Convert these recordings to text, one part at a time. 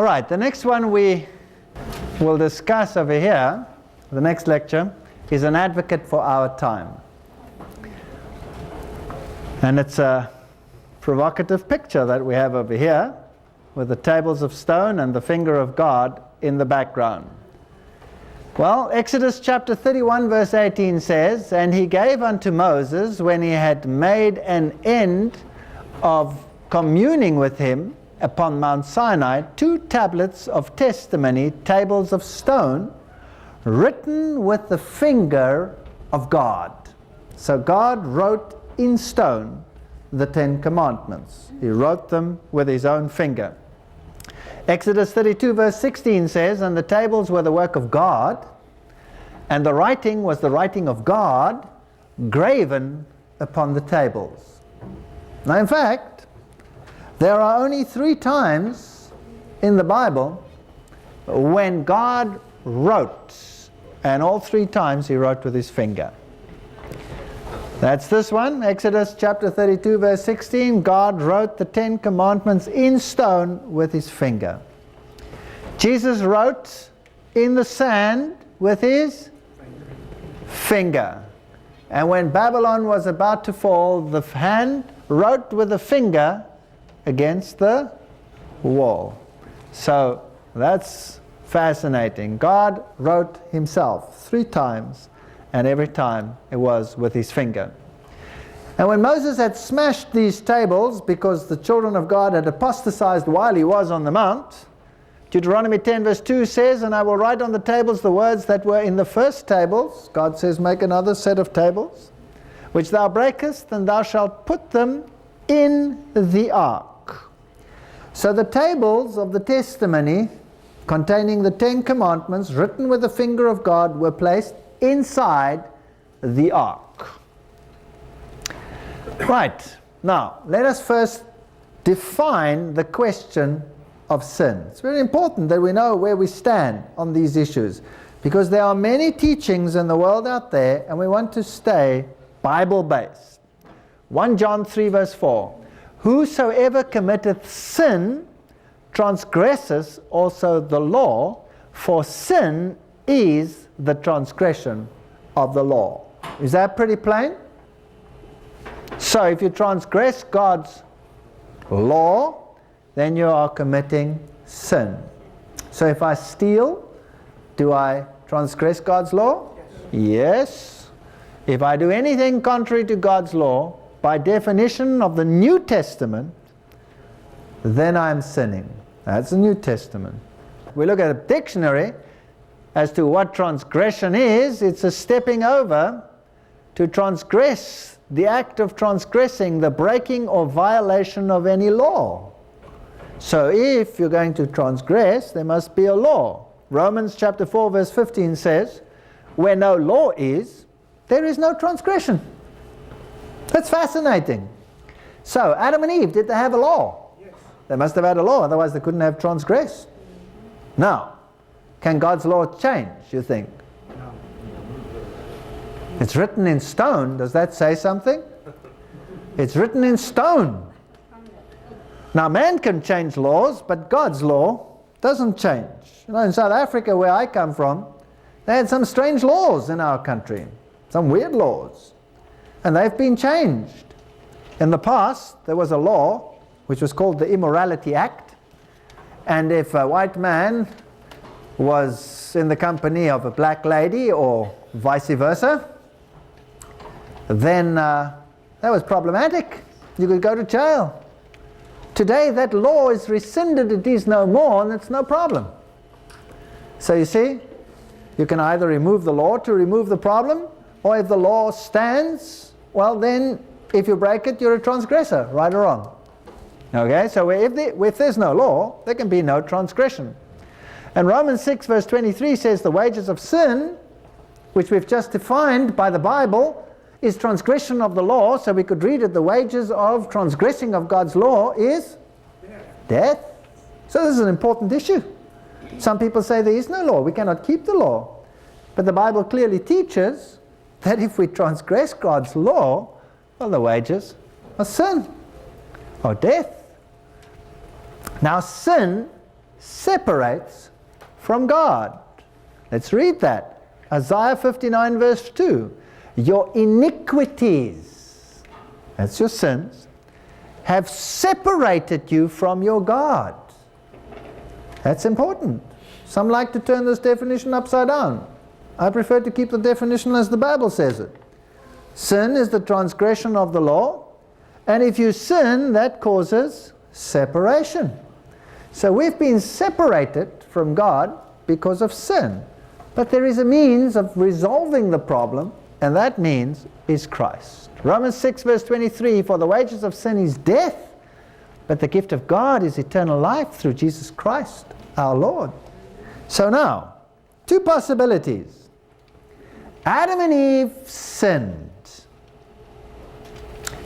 right, the next one we will discuss over here, the next lecture, is an advocate for our time. And it's a provocative picture that we have over here, with the tables of stone and the finger of God in the background. Well, Exodus chapter 31 verse 18 says, "And he gave unto Moses, when he had made an end of communing with him upon Mount Sinai, 2 tablets of testimony, tables of stone, written with the finger of God." So God wrote in stone the 10 commandments. He wrote them with his own finger. Exodus 32 verse 16 says, "And the tables were the work of God, and the writing was the writing of God, graven upon the tables." Now in fact, there are only 3 times in the Bible when God wrote, and all 3 times he wrote with his finger. That's this one, Exodus chapter 32 verse 16, God wrote the 10 commandments in stone with his finger. Jesus wrote in the sand with his finger. And when Babylon was about to fall, the hand wrote with the finger against the wall. So that's fascinating. God wrote himself 3 times, and every time it was with his finger. And when Moses had smashed these tables because the children of God had apostatized while he was on the mount, Deuteronomy 10 verse 2 says, "And I will write on the tables the words that were in the first tables." God says, "Make another set of tables, which thou breakest, and thou shalt put them in the ark." So the tables of the testimony containing the 10 commandments written with the finger of God were placed inside the ark. Right, now let us first define the question of sin. It's very important that we know where we stand on these issues, because there are many teachings in the world out there and we want to stay Bible-based. 1 John 3 verse 4, "Whosoever committeth sin transgresses also the law, for sin is the transgression of the law." Is that pretty plain? So if you transgress God's law, then you are committing sin. So if I steal, do I transgress God's law? Yes. If I do anything contrary to God's law, by definition of the New Testament, then I'm sinning. That's the New Testament. We look at a dictionary as to what transgression is. It's a stepping over. To transgress, the act of transgressing, the breaking or violation of any law. So if you're going to transgress, there must be a law. Romans chapter 4 verse 15 says, "Where no law is, there is no transgression." That's fascinating. So Adam and Eve, did they have a law? Yes. They must have had a law, otherwise they couldn't have transgressed. Now, can God's law change, you think? No. It's written in stone. Does that say something? It's written in stone. Now man can change laws, but God's law doesn't change. You know, in South Africa, where I come from, they had some strange laws in our country. Some weird laws. And they've been changed. In the past, there was a law which was called the Immorality Act. And if a white man was in the company of a black lady, or vice versa, then that was problematic. You could go to jail. Today that law is rescinded, it is no more, and it's no problem. So you see, you can either remove the law to remove the problem, or if the law stands, well then, if you break it, you're a transgressor, right or wrong. Okay, so if there's no law, there can be no transgression. And Romans 6 verse 23 says the wages of sin, which we've just defined by the Bible, is transgression of the law. So we could read it, the wages of transgressing of God's law is death. So this is an important issue. Some people say there is no law, we cannot keep the law. But the Bible clearly teaches that if we transgress God's law, well, the wages are sin or death. Now sin separates from God. Let's read that. Isaiah 59 verse 2. Your iniquities, that's your sins, have separated you from your God. That's important. Some like to turn this definition upside down. I prefer to keep the definition as the Bible says it. Sin is the transgression of the law, and if you sin, that causes separation. So we've been separated from God because of sin. But there is a means of resolving the problem, and that means is Christ. Romans 6 verse 23, for the wages of sin is death, but the gift of God is eternal life through Jesus Christ our Lord. So now, two possibilities. Adam and Eve sinned,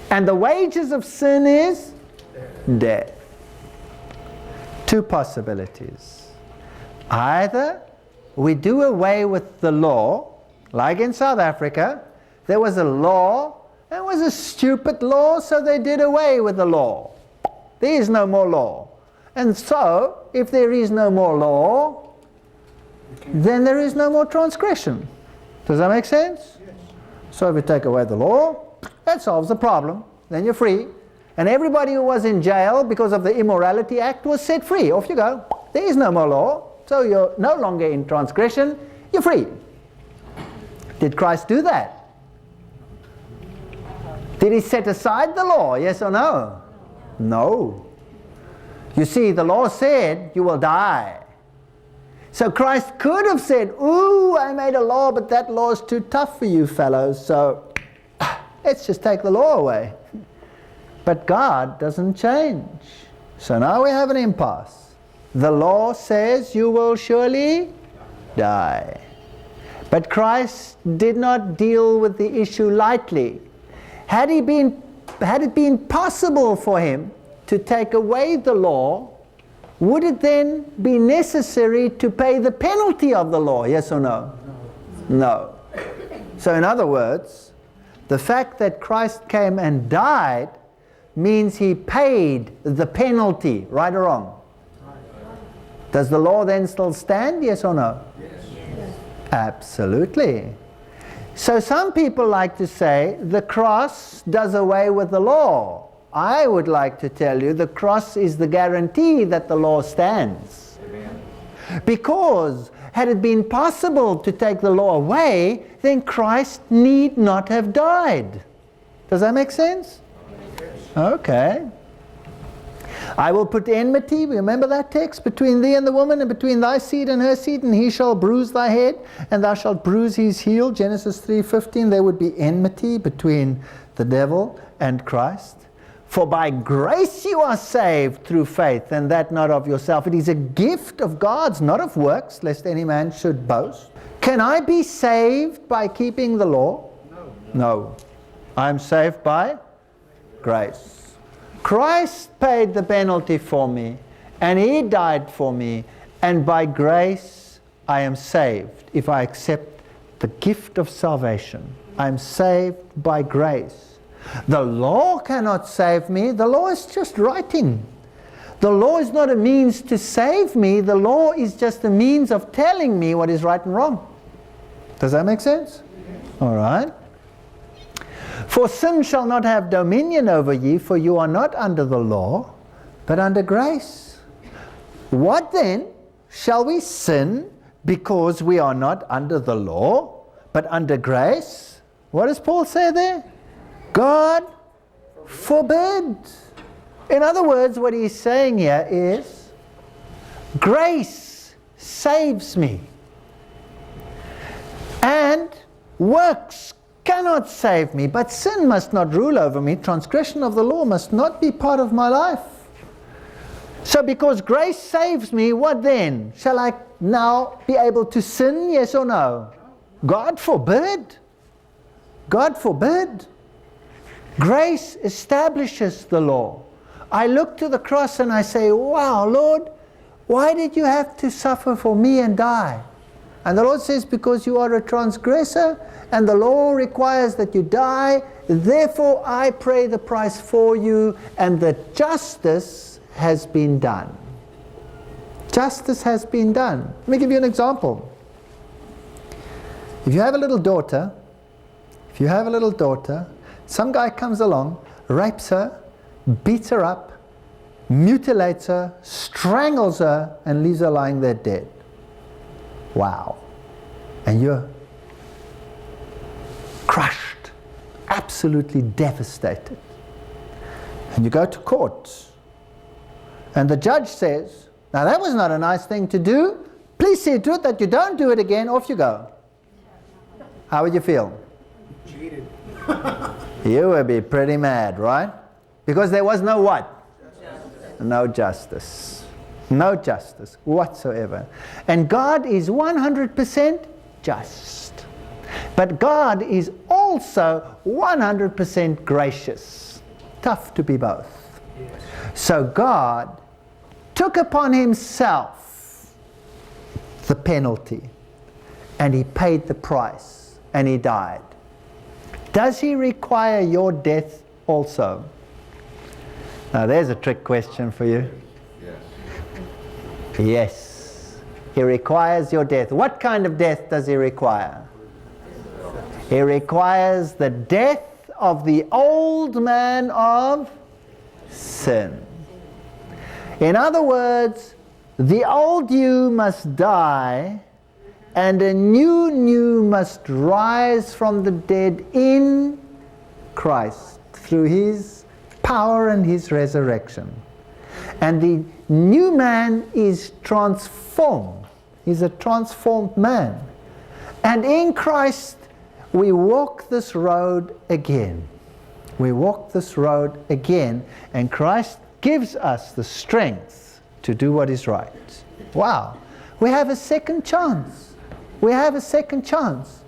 and the wages of sin is death. Two possibilities. Either we do away with the law, like in South Africa, there was a law, it was a stupid law, so they did away with the law. There is no more law. And so, if there is no more law, then there is no more transgression. Does that make sense? Yes. So if you take away the law, that solves the problem. Then you're free. And everybody who was in jail because of the Immorality Act was set free. Off you go. There is no more law. So you're no longer in transgression. You're free. Did Christ do that? Did he set aside the law? Yes or no? No. You see, the law said you will die. So Christ could have said, ooh, I made a law, but that law is too tough for you fellows, so let's just take the law away. But God doesn't change. So now we have an impasse. The law says you will surely die. But Christ did not deal with the issue lightly. Had it been possible for him to take away the law, would it then be necessary to pay the penalty of the law? Yes or no? No. So in other words, the fact that Christ came and died means he paid the penalty, right or wrong? Does the law then still stand? Yes or no? Yes. Absolutely. So some people like to say the cross does away with the law. I would like to tell you the cross is the guarantee that the law stands. Amen. Because had it been possible to take the law away, then Christ need not have died. Does that make sense? Okay. I will put enmity, remember that text, between thee and the woman, and between thy seed and her seed, and he shall bruise thy head, and thou shalt bruise his heel. Genesis 3:15, there would be enmity between the devil and Christ. For by grace you are saved through faith, and that not of yourself. It is a gift of God's, not of works, lest any man should boast. Can I be saved by keeping the law? No. I am saved by grace. Christ paid the penalty for me, and he died for me, and by grace I am saved if I accept the gift of salvation. I am saved by grace. The law cannot save me. The law is just writing. The law is not a means to save me. The law is just a means of telling me what is right and wrong. Does that make sense? All right. For sin shall not have dominion over ye, for you are not under the law, but under grace. What then? Shall we sin because we are not under the law, but under grace? What does Paul say there? God forbid. In other words, what he's saying here is, grace saves me, and works cannot save me, but sin must not rule over me. Transgression of the law must not be part of my life. So because grace saves me, what then? Shall I now be able to sin? Yes or no? God forbid. God forbid. Grace establishes the law. I look to the cross and I say, wow, Lord, why did you have to suffer for me and die? And the Lord says, because you are a transgressor, and the law requires that you die, therefore I pay the price for you, and the justice has been done. Justice has been done. Let me give you an example. If you have a little daughter, some guy comes along, rapes her, beats her up, mutilates her, strangles her, and leaves her lying there dead. Wow. And you're crushed, absolutely devastated. And you go to court, and the judge says, now that was not a nice thing to do. Please see to it that you don't do it again. Off you go. How would you feel? Cheated. You would be pretty mad, right? Because there was no what? No justice. No justice whatsoever. And God is 100% just. But God is also 100% gracious. Tough to be both. Yes. So God took upon himself the penalty, and he paid the price, and he died. Does he require your death also? Now there's a trick question for you. Yes. Yes. He requires your death. What kind of death does he require? He requires the death of the old man of sin. In other words, the old you must die, and a new you must rise from the dead in Christ through his power and his resurrection. And the new man is transformed. He's a transformed man. And in Christ we walk this road again. We walk this road again, and Christ gives us the strength to do what is right. Wow. We have a second chance. We have a second chance.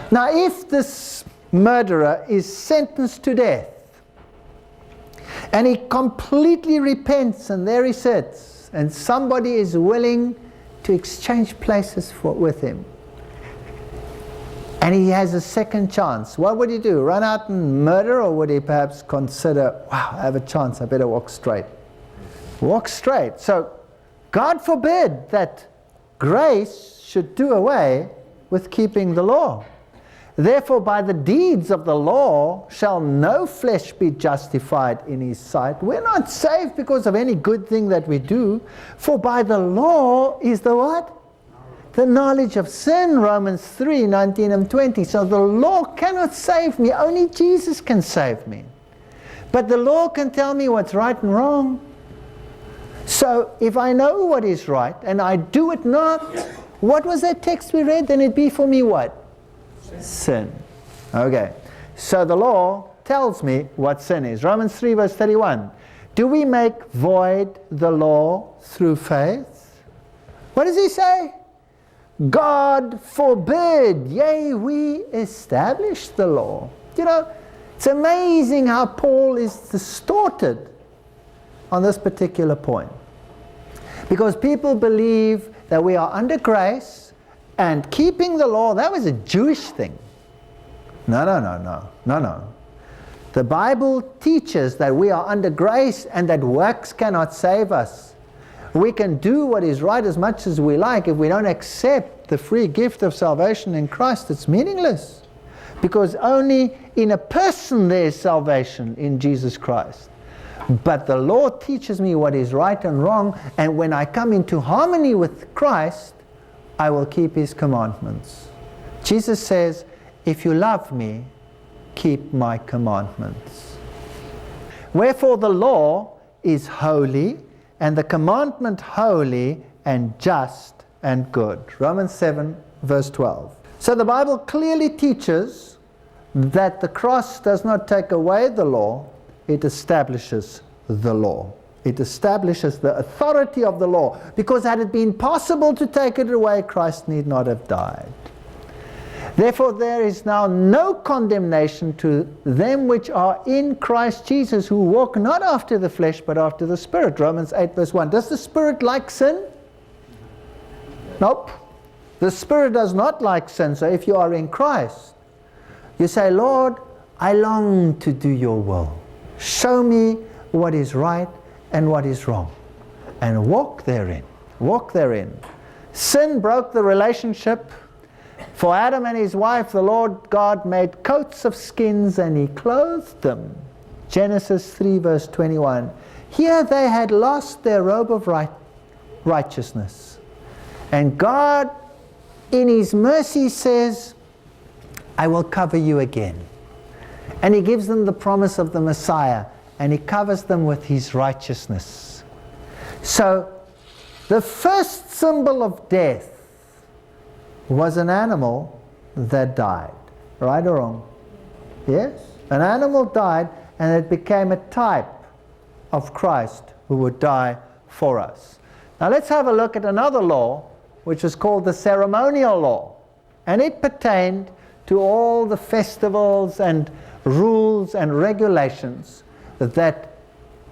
Now, if this murderer is sentenced to death, and he completely repents, and there he sits, and somebody is willing to exchange places with him, and he has a second chance, what would he do? Run out and murder, or would he perhaps consider, wow, I have a chance, I better walk straight? Walk straight. So God forbid that grace should do away with keeping the law. Therefore, by the deeds of the law shall no flesh be justified in his sight. We're not saved because of any good thing that we do, for by the law is the what? The knowledge of sin, Romans 3, 19 and 20. So the law cannot save me, only Jesus can save me. But the law can tell me what's right and wrong. So if I know what is right and I do it not, what was that text we read? Then it'd be for me what? Sin. Okay. So the law tells me what sin is. Romans 3 verse 31. Do we make void the law through faith? What does he say? God forbid. Yea, we establish the law. You know, it's amazing how Paul is distorted on this particular point. Because people believe that we are under grace, and keeping the law, that was a Jewish thing. No. The Bible teaches that we are under grace and that works cannot save us. We can do what is right as much as we like. If we don't accept the free gift of salvation in Christ, it's meaningless. Because only in a person there is salvation, in Jesus Christ. But the law teaches me what is right and wrong, and when I come into harmony with Christ, I will keep his commandments. Jesus says, if you love me, keep my commandments. Wherefore the law is holy, and the commandment holy and just and good. Romans 7 verse 12. So the Bible clearly teaches that the cross does not take away the law, it establishes the law. It establishes the authority of the law, because had it been possible to take it away, Christ need not have died. Therefore there is now no condemnation to them which are in Christ Jesus, who walk not after the flesh but after the Spirit. Romans 8 verse 1. Does the Spirit like sin? Nope. The Spirit does not like sin. So if you are in Christ, you say, Lord, I long to do your will. Show me what is right and what is wrong, and walk therein. walk therein. Sin broke the relationship. For Adam and his wife, the Lord God made coats of skins and he clothed them. Genesis 3 verse 21. Here they had lost their robe of righteousness. And God, in his mercy, says, I will cover you again. And he gives them the promise of the Messiah, and he covers them with his righteousness. So, the first symbol of death was an animal that died. Right or wrong? Yes? An animal died, and it became a type of Christ who would die for us. Now let's have a look at another law, which is called the ceremonial law. And it pertained to all the festivals and rules and regulations that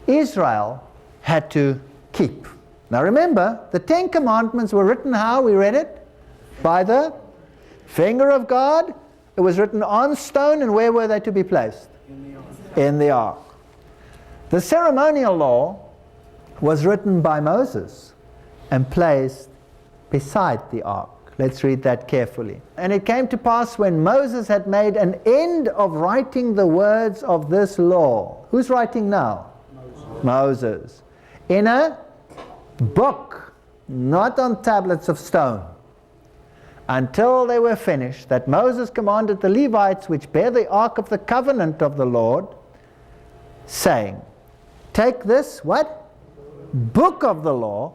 Israel had to keep. Now remember, the Ten Commandments were written how? We read it? By the finger of God. It was written on stone, and where were they to be placed? In the ark. The ceremonial law was written by Moses and placed beside the ark. Let's read that carefully. And it came to pass when Moses had made an end of writing the words of this law. Who's writing now? Moses. In a book, not on tablets of stone. Until they were finished, that Moses commanded the Levites which bear the ark of the covenant of the Lord, saying, take this, what? Book of the law,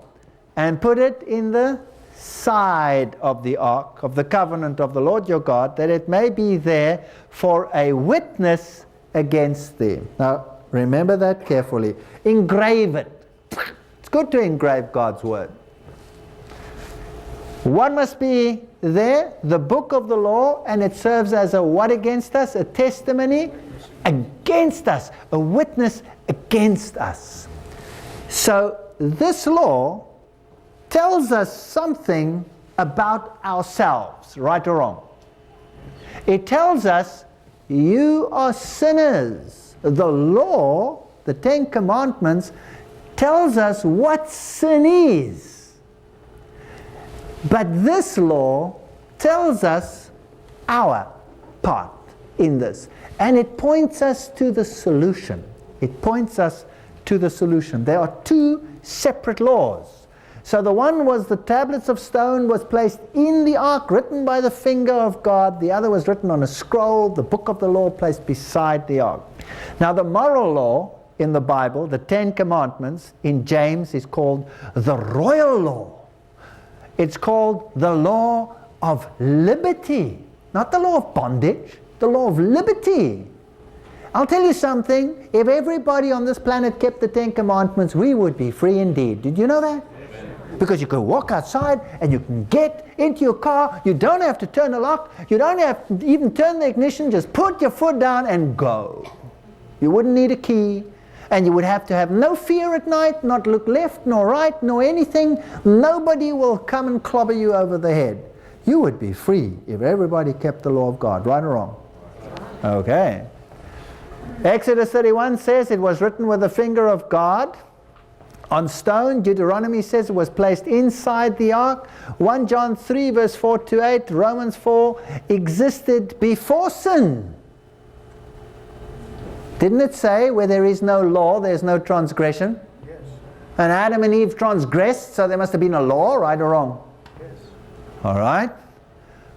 and put it in the side of the ark of the covenant of the Lord your God, that it may be there for a witness against thee. Now, remember that carefully. Engrave it. It's good to engrave God's word. What must be there? The book of the law, and it serves as a what against us? A testimony against us. A witness against us. So, this law tells us something about ourselves, right or wrong. It tells us, you are sinners. The law, the Ten Commandments, tells us what sin is. But this law tells us our part in this. And it points us to the solution. It points us to the solution. There are two separate laws. So the one was the tablets of stone was placed in the ark, written by the finger of God. The other was written on a scroll, the book of the law placed beside the ark. Now the moral law in the Bible, the Ten Commandments, in James is called the royal law. It's called the law of liberty. Not the law of bondage, the law of liberty. I'll tell you something, if everybody on this planet kept the Ten Commandments, we would be free indeed. Did you know that? Because you can walk outside and you can get into your car. You don't have to turn the lock. You don't have to even turn the ignition. Just put your foot down and go. You wouldn't need a key. And you would have to have no fear at night, not look left nor right nor anything. Nobody will come and clobber you over the head. You would be free if everybody kept the law of God. Right or wrong? Okay. Exodus 31 says it was written with the finger of God on stone. Deuteronomy says it was placed inside the ark. 1 John 3 verse 4 to 8, Romans 4 existed before sin. Didn't it say where there is no law, there's no transgression? Yes. And Adam and Eve transgressed, so there must have been a law, right or wrong? Yes. All right.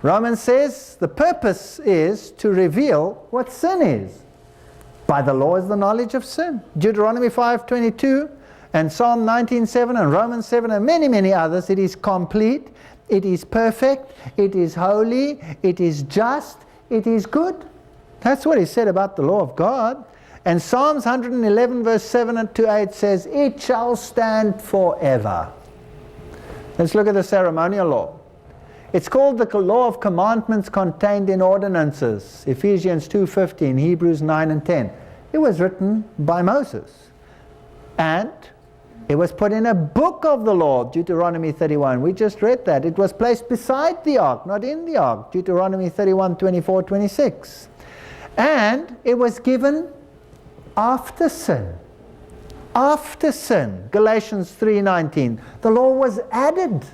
Romans says the purpose is to reveal what sin is. By the law is the knowledge of sin. Deuteronomy 5:22 and Psalm 19:7 and Romans 7 and many, many others. It is complete, it is perfect, it is holy, it is just, it is good. That's what he said about the law of God. And Psalms 111 verse 7 to 8 says, it shall stand forever. Let's look at the ceremonial law. It's called the law of commandments contained in ordinances. Ephesians 2:15, Hebrews 9 and 10. It was written by Moses. And it was put in a book of the law, Deuteronomy 31. We just read that. It was placed beside the ark, not in the ark, Deuteronomy 31, 24, 26. And it was given after sin. after sin. Galatians 3:19. The law was added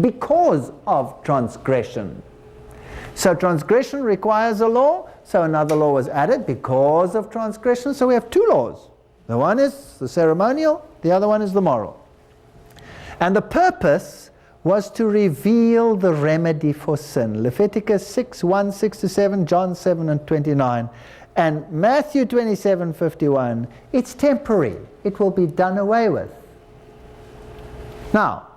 because of transgression. So transgression requires a law, so another law was added because of transgression. So we have two laws. The one is the ceremonial, the other one is the moral. And the purpose was to reveal the remedy for sin. Leviticus 6:1, 6-7, John 7 and 29. And Matthew 27:51, it's temporary. It will be done away with. Now,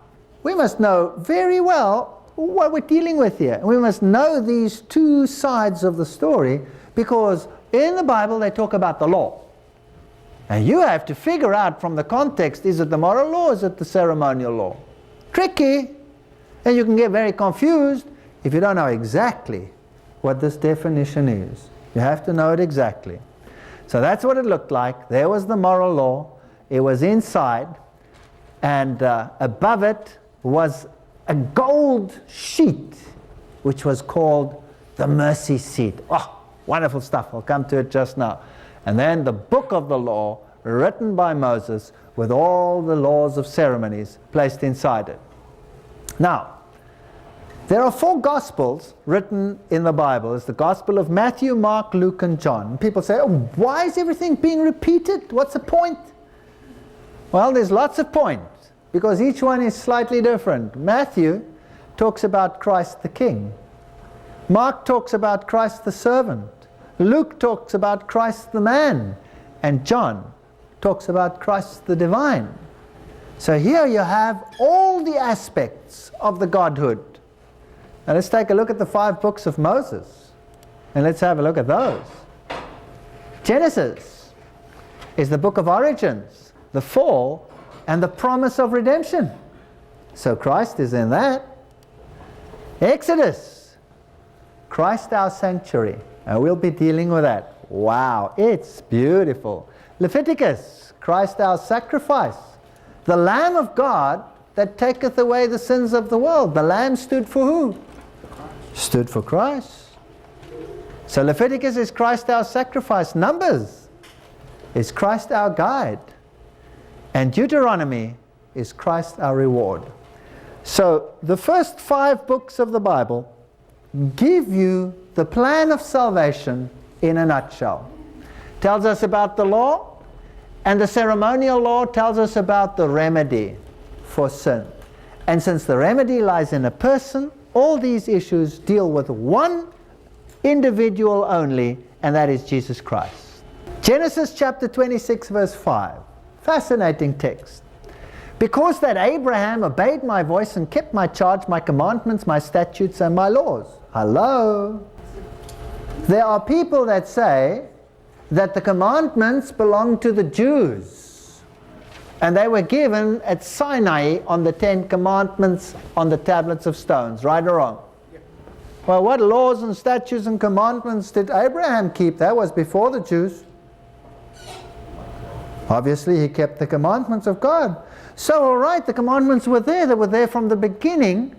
we must know very well what we're dealing with here. We must know these two sides of the story, because in the Bible they talk about the law. And you have to figure out from the context, is it the moral law or is it the ceremonial law? Tricky. And you can get very confused if you don't know exactly what this definition is. You have to know it exactly. So that's what it looked like. There was the moral law. It was inside. And above it was a gold sheet, which was called the mercy seat. Oh, wonderful stuff. I'll come to it just now. And then the book of the law, written by Moses, with all the laws of ceremonies placed inside it. Now, there are 4 Gospels written in the Bible. It's the Gospel of Matthew, Mark, Luke, and John. People say, oh, why is everything being repeated? What's the point? Well, there's lots of points, because each one is slightly different. Matthew talks about Christ the King. Mark talks about Christ the servant. Luke talks about Christ the man. And John talks about Christ the divine. So here you have all the aspects of the Godhood. Now let's take a look at the 5 books of Moses, and let's have a look at those. Genesis is the book of origins, the fall, and the promise of redemption. So Christ is in that. Exodus, Christ our sanctuary, and we'll be dealing with that. Wow, it's beautiful. Leviticus, Christ our sacrifice, the Lamb of God that taketh away the sins of the world. The Lamb stood for who? Stood for Christ. So Leviticus is Christ our sacrifice. Numbers is Christ our guide. And Deuteronomy is Christ our reward. So the first 5 books of the Bible give you the plan of salvation in a nutshell. Tells us about the law, and the ceremonial law tells us about the remedy for sin. And since the remedy lies in a person, all these issues deal with one individual only, and that is Jesus Christ. Genesis chapter 26 verse 5. Fascinating text. Because that Abraham obeyed my voice and kept my charge, my commandments, my statutes, and my laws. Hello? There are people that say that the commandments belong to the Jews. And they were given at Sinai on the 10 commandments on the tablets of stones, right or wrong? Well, what laws and statutes and commandments did Abraham keep? That was before the Jews. Obviously, he kept the commandments of God. So, all right, the commandments were there. They were there from the beginning.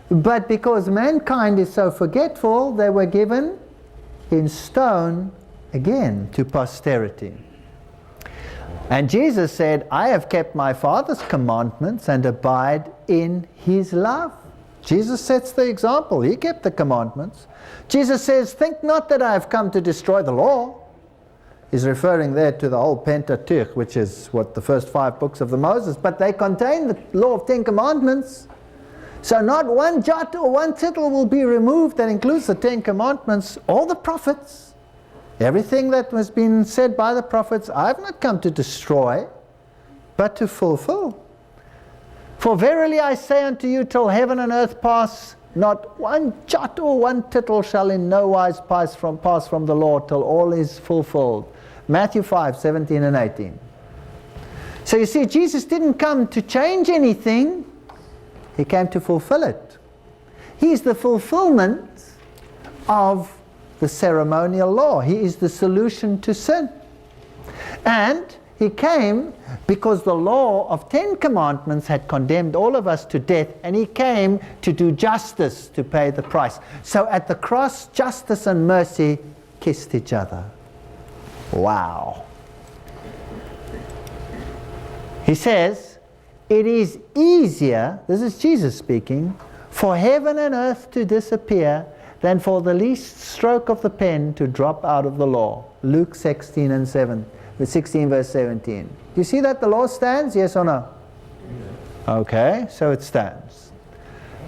But because mankind is so forgetful, they were given in stone again to posterity. And Jesus said, I have kept my Father's commandments and abide in His love. Jesus sets the example. He kept the commandments. Jesus says, think not that I have come to destroy the law. He's referring there to the whole Pentateuch, which is what the first 5 books of the Moses, but they contain the law of 10 commandments. So not one jot or one tittle will be removed. That includes the 10 commandments, all the prophets. Everything that was been said by the prophets, I have not come to destroy, but to fulfill. For verily I say unto you, till heaven and earth pass, not one jot or one tittle shall in no wise pass from the law till all is fulfilled. Matthew 5, 17 and 18. So you see, Jesus didn't come to change anything. He came to fulfill it. He's the fulfillment of the ceremonial law. He is the solution to sin. And He came because the law of 10 commandments had condemned all of us to death, and He came to do justice, to pay the price. So at the cross, justice and mercy kissed each other. Wow. He says, it is easier, this is Jesus speaking, for heaven and earth to disappear than for the least stroke of the pen to drop out of the law. Luke 16 verse 17. Do you see that the law stands? Yes or no? Okay, so it stands.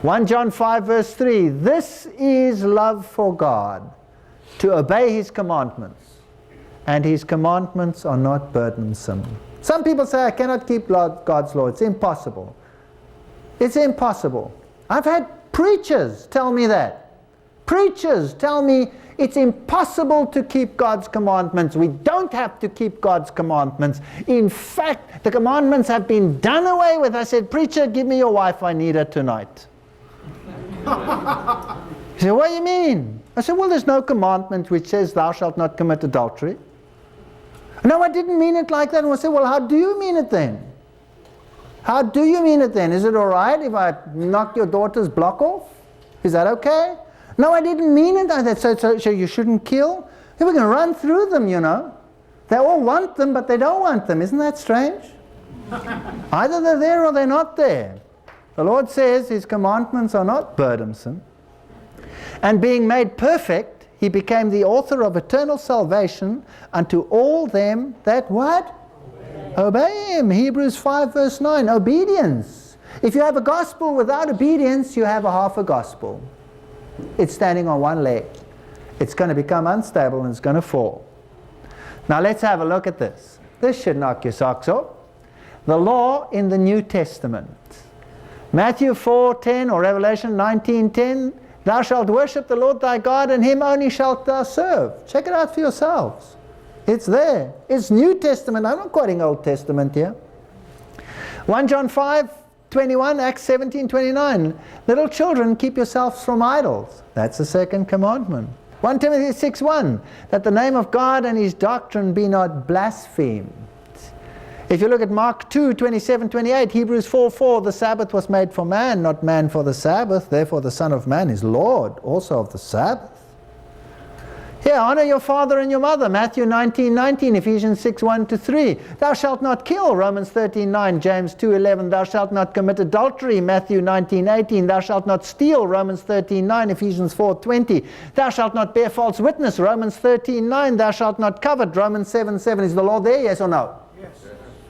1 John 5 verse 3. This is love for God, to obey His commandments. And His commandments are not burdensome. Some people say, I cannot keep God's law. It's impossible. It's impossible. I've had preachers tell me that. Preachers tell me it's impossible to keep God's commandments. We don't have to keep God's commandments. In fact, the commandments have been done away with. I said, preacher, give me your wife. I need her tonight. He said, what do you mean? I said, well, there's no commandment which says thou shalt not commit adultery. No, I didn't mean it like that. And I said, well, how do you mean it then? How do you mean it then? Is it all right if I knock your daughter's block off? Is that okay? No, I didn't mean it like that. So you shouldn't kill? We're going to run through them, you know. They all want them, but they don't want them. Isn't that strange? Either they're there or they're not there. The Lord says His commandments are not burdensome. And being made perfect, He became the author of eternal salvation unto all them that what? Obey Him. Hebrews 5 verse 9. Obedience. If you have a gospel without obedience, you have a half a gospel. It's standing on one leg. It's going to become unstable and it's going to fall. Now let's have a look at this. This should knock your socks off. The law in the New Testament. Matthew 4:10 or Revelation 19:10. Thou shalt worship the Lord thy God, and Him only shalt thou serve. Check it out for yourselves. It's there. It's New Testament. I'm not quoting Old Testament here. 1 John 5:21, Acts 17:29. Little children, keep yourselves from idols. That's the second commandment. 1 Timothy 6:1. That the name of God and His doctrine be not blasphemed. If you look at Mark 2:27-28, Hebrews 4:4, the Sabbath was made for man, not man for the Sabbath. Therefore the Son of Man is Lord also of the Sabbath. Here, honor your father and your mother. Matthew 19:19, Ephesians 6:1-3. Thou shalt not kill. Romans 13:9, James 2:11. Thou shalt not commit adultery. Matthew 19:18. Thou shalt not steal. Romans 13:9, Ephesians 4:20. Thou shalt not bear false witness. Romans 13:9. Thou shalt not covet. Romans 7:7. Is the law there? Yes or no? Yes.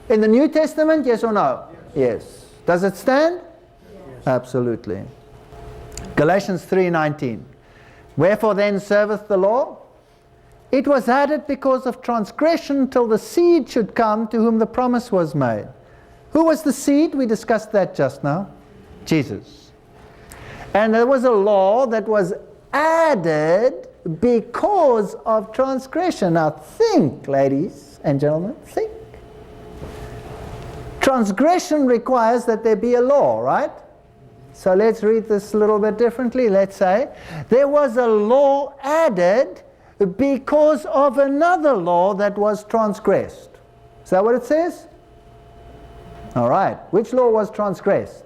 In the New Testament, yes or no? Yes. Yes. Does it stand? Yes. Absolutely. Galatians 3:19. Wherefore then serveth the law? It was added because of transgression till the seed should come to whom the promise was made. Who was the seed? We discussed that just now. Jesus. And there was a law that was added because of transgression. Now think, ladies and gentlemen, think. Transgression requires that there be a law, right? So let's read this a little bit differently. Let's say there was a law added because of another law that was transgressed. Is that what it says? All right. Which law was transgressed?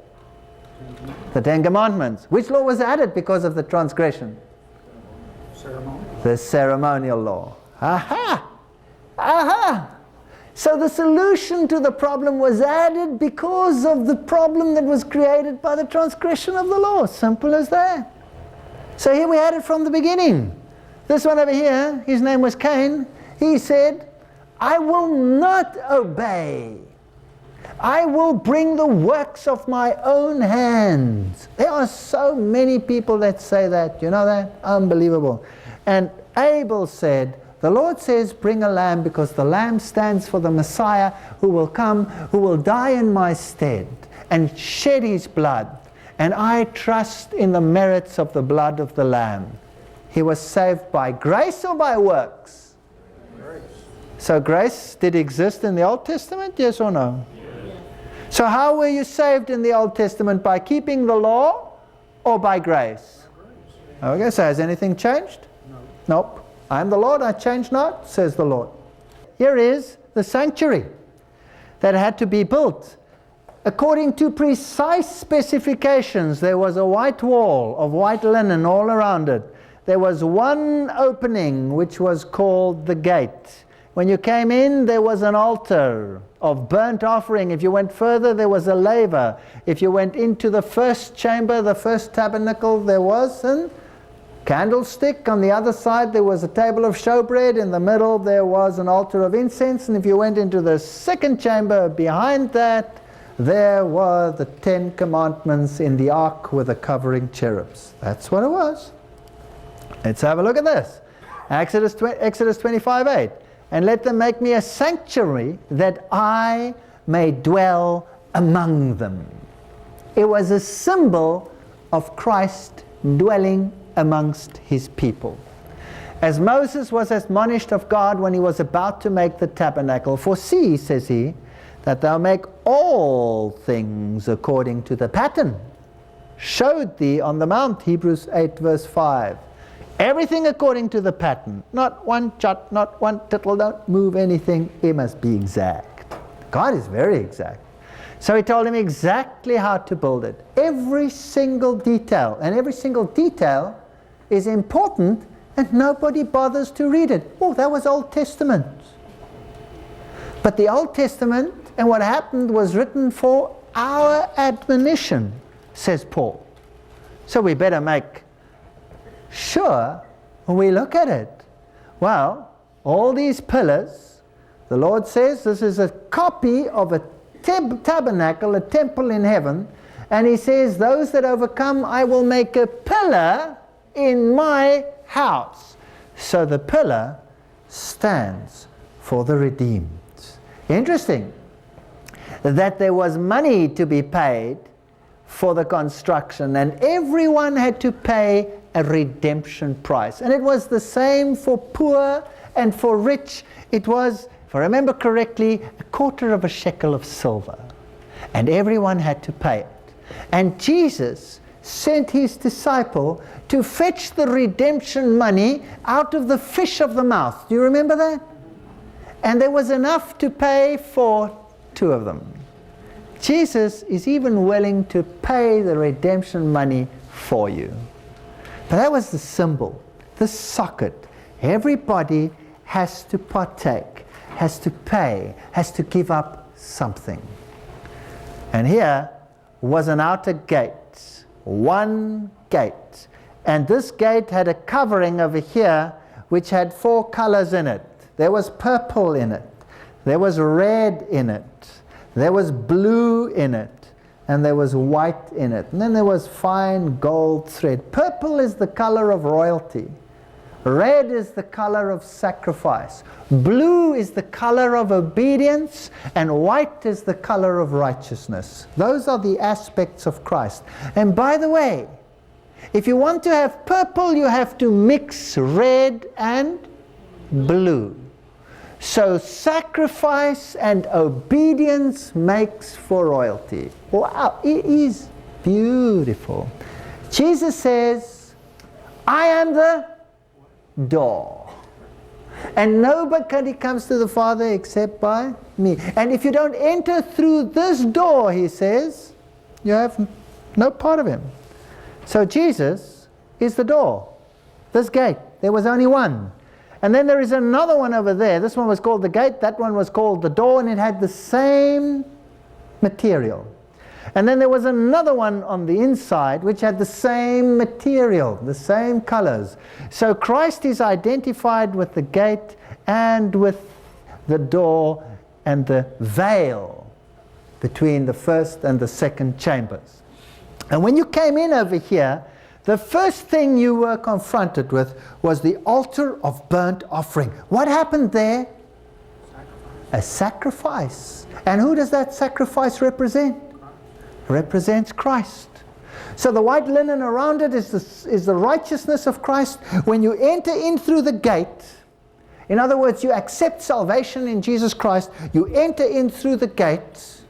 The Ten Commandments. Which law was added because of the transgression? Ceremony. The ceremonial law. Aha! Aha! So the solution to the problem was added because of the problem that was created by the transgression of the law. Simple as that. So here we had it from the beginning. This one over here, his name was Cain. He said, I will not obey. I will bring the works of my own hands. There are so many people that say that. You know that? Unbelievable. And Abel said, the Lord says, bring a lamb because the lamb stands for the Messiah who will come, who will die in my stead and shed his blood. And I trust in the merits of the blood of the lamb. He was saved by grace or by works? Grace. So grace did exist in the Old Testament, yes or no? Yes. So how were you saved in the Old Testament? By keeping the law or by grace? Okay, so has anything changed? No. Nope. I am the Lord, I change not, says the Lord. Here is the sanctuary that had to be built. According to precise specifications, there was a white wall of white linen all around it. There was one opening which was called the gate. When you came in, there was an altar of burnt offering. If you went further, there was a laver. If you went into the first chamber, the first tabernacle, there was a candlestick. On the other side, there was a table of showbread. In the middle, there was an altar of incense. And if you went into the second chamber, behind that, there were the 10 commandments in the ark with the covering cherubs. That's what it was. Let's have a look at this. Exodus 25:8. And let them make me a sanctuary that I may dwell among them. It was a symbol of Christ dwelling amongst his people. As Moses was admonished of God when he was about to make the tabernacle, for see, says he, that thou make all things according to the pattern showed thee on the mount, Hebrews 8 verse 5. Everything according to the pattern. Not one jot, not one tittle, don't move anything. It must be exact. God is very exact. So he told him exactly how to build it. Every single detail. And every single detail is important and nobody bothers to read it. Oh, that was Old Testament. But the Old Testament and what happened was written for our admonition, says Paul. So we better make sure when we look at it. Well, all these pillars, the Lord says this is a copy of a tabernacle, a temple in heaven, and he says those that overcome I will make a pillar in my house. So the pillar stands for the redeemed. Interesting that there was money to be paid for the construction, and everyone had to pay a redemption price. And it was the same for poor and for rich. It was, if I remember correctly, 1/4 shekel of silver. And everyone had to pay it. And Jesus sent his disciple to fetch the redemption money out of the fish of the mouth. Do you remember that? And there was enough to pay for 2 of them. Jesus is even willing to pay the redemption money for you. But that was the symbol, the socket. Everybody has to partake, has to pay, has to give up something. And here was an outer gate, one gate. And this gate had a covering over here which had 4 colors in it. There was purple in it, there was red in it, there was blue in it, and there was white in it. And then there was fine gold thread. Purple is the color of royalty. Red is the color of sacrifice. Blue is the color of obedience. And white is the color of righteousness. Those are the aspects of Christ. And by the way, if you want to have purple, you have to mix red and blue. So sacrifice and obedience makes for royalty. Wow, it is beautiful. Jesus says, I am the door. And nobody comes to the Father except by me. And if you don't enter through this door, he says, you have no part of him. So Jesus is the door. This gate, there was only one. And then there is another one over there. This one was called the gate, that one was called the door, and it had the same material. And then there was another one on the inside which had the same material, the same colors. So Christ is identified with the gate and with the door and the veil between the first and the second chambers. And when you came in over here, the first thing you were confronted with was the altar of burnt offering. What happened there? A sacrifice. And who does that sacrifice represent? Represents Christ. So the white linen around it is the righteousness of Christ. When you enter in through the gate, in other words, you accept salvation in Jesus Christ, you enter in through the gate,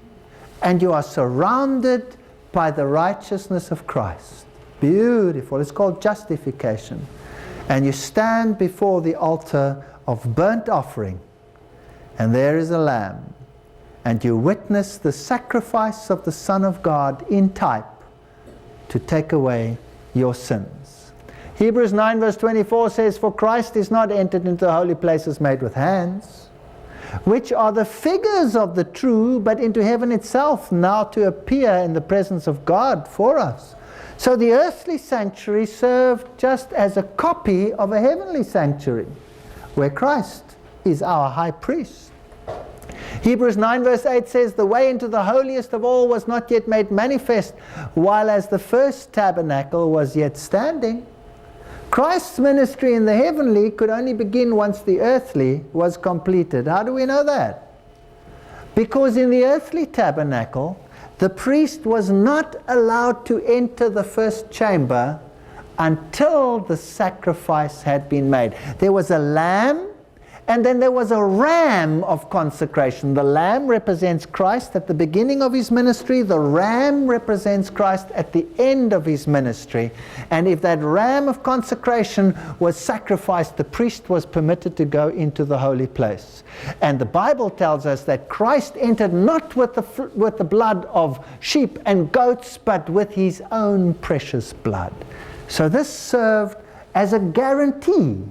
and you are surrounded by the righteousness of Christ. Beautiful. It's called justification. And you stand before the altar of burnt offering, and there is a lamb. And you witness the sacrifice of the Son of God in type to take away your sins. Hebrews 9 verse 24 says, for Christ is not entered into the holy places made with hands. which are the figures of the true, but into heaven itself, now to appear in the presence of God for us. So the earthly sanctuary served just as a copy of a heavenly sanctuary, where Christ is our high priest. Hebrews 9 verse 8 says, the way into the holiest of all was not yet made manifest, while as the first tabernacle was yet standing. Christ's ministry in the heavenly could only begin once the earthly was completed. How do we know that? Because in the earthly tabernacle, the priest was not allowed to enter the first chamber until the sacrifice had been made. There was a lamb, and then there was a ram of consecration. The lamb represents Christ at the beginning of his ministry. The ram represents Christ at the end of his ministry. And if that ram of consecration was sacrificed, the priest was permitted to go into the holy place. And the Bible tells us that Christ entered not with the blood of sheep and goats, but with his own precious blood. So this served as a guarantee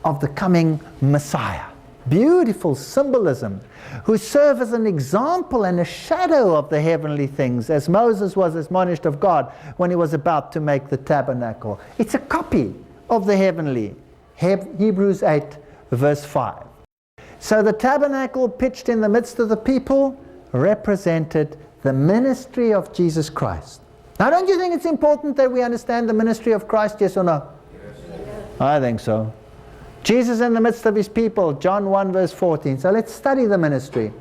of the coming Messiah. Beautiful symbolism, who serve as an example and a shadow of the heavenly things, as Moses was admonished of God when he was about to make the tabernacle. It's a copy of the heavenly. Hebrews 8 verse 5. So the tabernacle pitched in the midst of the people represented the ministry of Jesus Christ. Now, don't you think it's important that we understand the ministry of Christ, yes or no? Yes. I think so. Jesus in the midst of his people, John 1 verse 14. So let's study the ministry.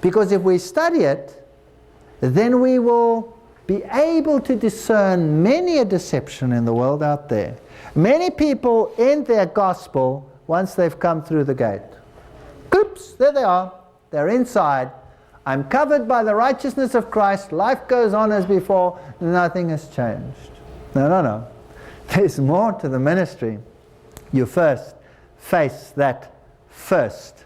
Because if we study it, then we will be able to discern many a deception in the world out there. Many people end their gospel once they've come through the gate. Oops, there they are. They're inside. I'm covered by the righteousness of Christ. Life goes on as before. Nothing has changed. No. There's more to the ministry. You first face that first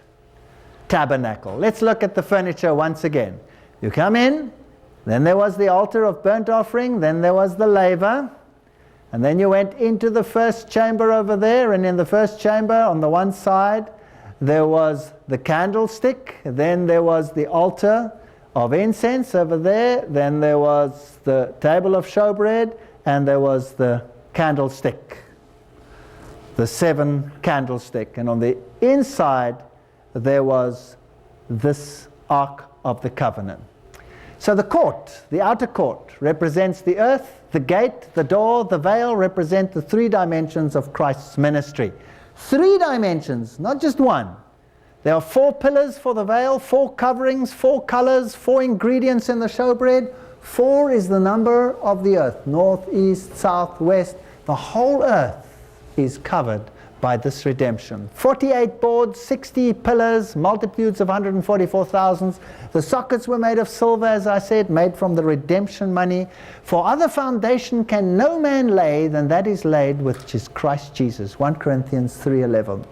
tabernacle. Let's look at the furniture once again. You come in, then there was the altar of burnt offering, then there was the laver, and then you went into the first chamber over there, and in the first chamber on the one side there was the candlestick, then there was the altar of incense over there, then there was the table of showbread, and there was the candlestick. The 7 candlestick, and on the inside there was this Ark of the Covenant. So the court, the outer court, represents the earth, the gate, the door, the veil represent the 3 dimensions of Christ's ministry. 3 dimensions, not just one. There are 4 pillars for the veil, 4 coverings, 4 colors, 4 ingredients in the showbread. 4 is the number of the earth, north, east, south, west. The whole earth is covered by this redemption. 48 boards, 60 pillars, multitudes of 144,000. The sockets were made of silver, as I said, made from the redemption money. For other foundation can no man lay than that is laid, which is Christ Jesus. 1 Corinthians 3:11.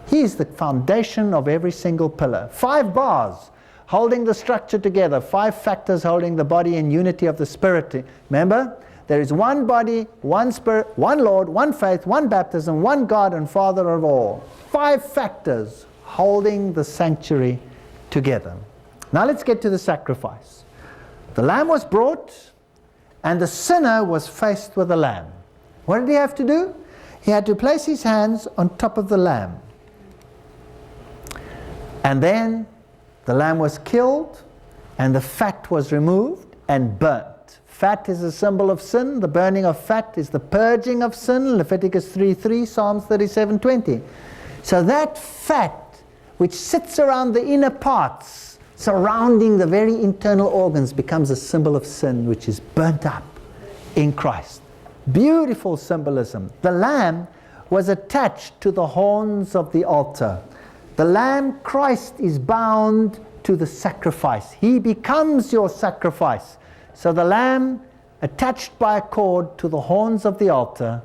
He is the foundation of every single pillar. 5 bars holding the structure together. 5 factors holding the body in unity of the Spirit. Remember? There is one body, one Spirit, one Lord, one faith, one baptism, one God and Father of all. 5 factors holding the sanctuary together. Now let's get to the sacrifice. The lamb was brought, and the sinner was faced with the lamb. What did he have to do? He had to place his hands on top of the lamb. And then the lamb was killed, and the fat was removed and burnt. Fat is a symbol of sin. The burning of fat is the purging of sin. Leviticus 3:3, Psalms 37:20. So that fat, which sits around the inner parts, surrounding the very internal organs, becomes a symbol of sin, which is burnt up in Christ. Beautiful symbolism. The lamb was attached to the horns of the altar. The lamb, Christ, is bound to the sacrifice. He becomes your sacrifice. So the lamb attached by a cord to the horns of the altar,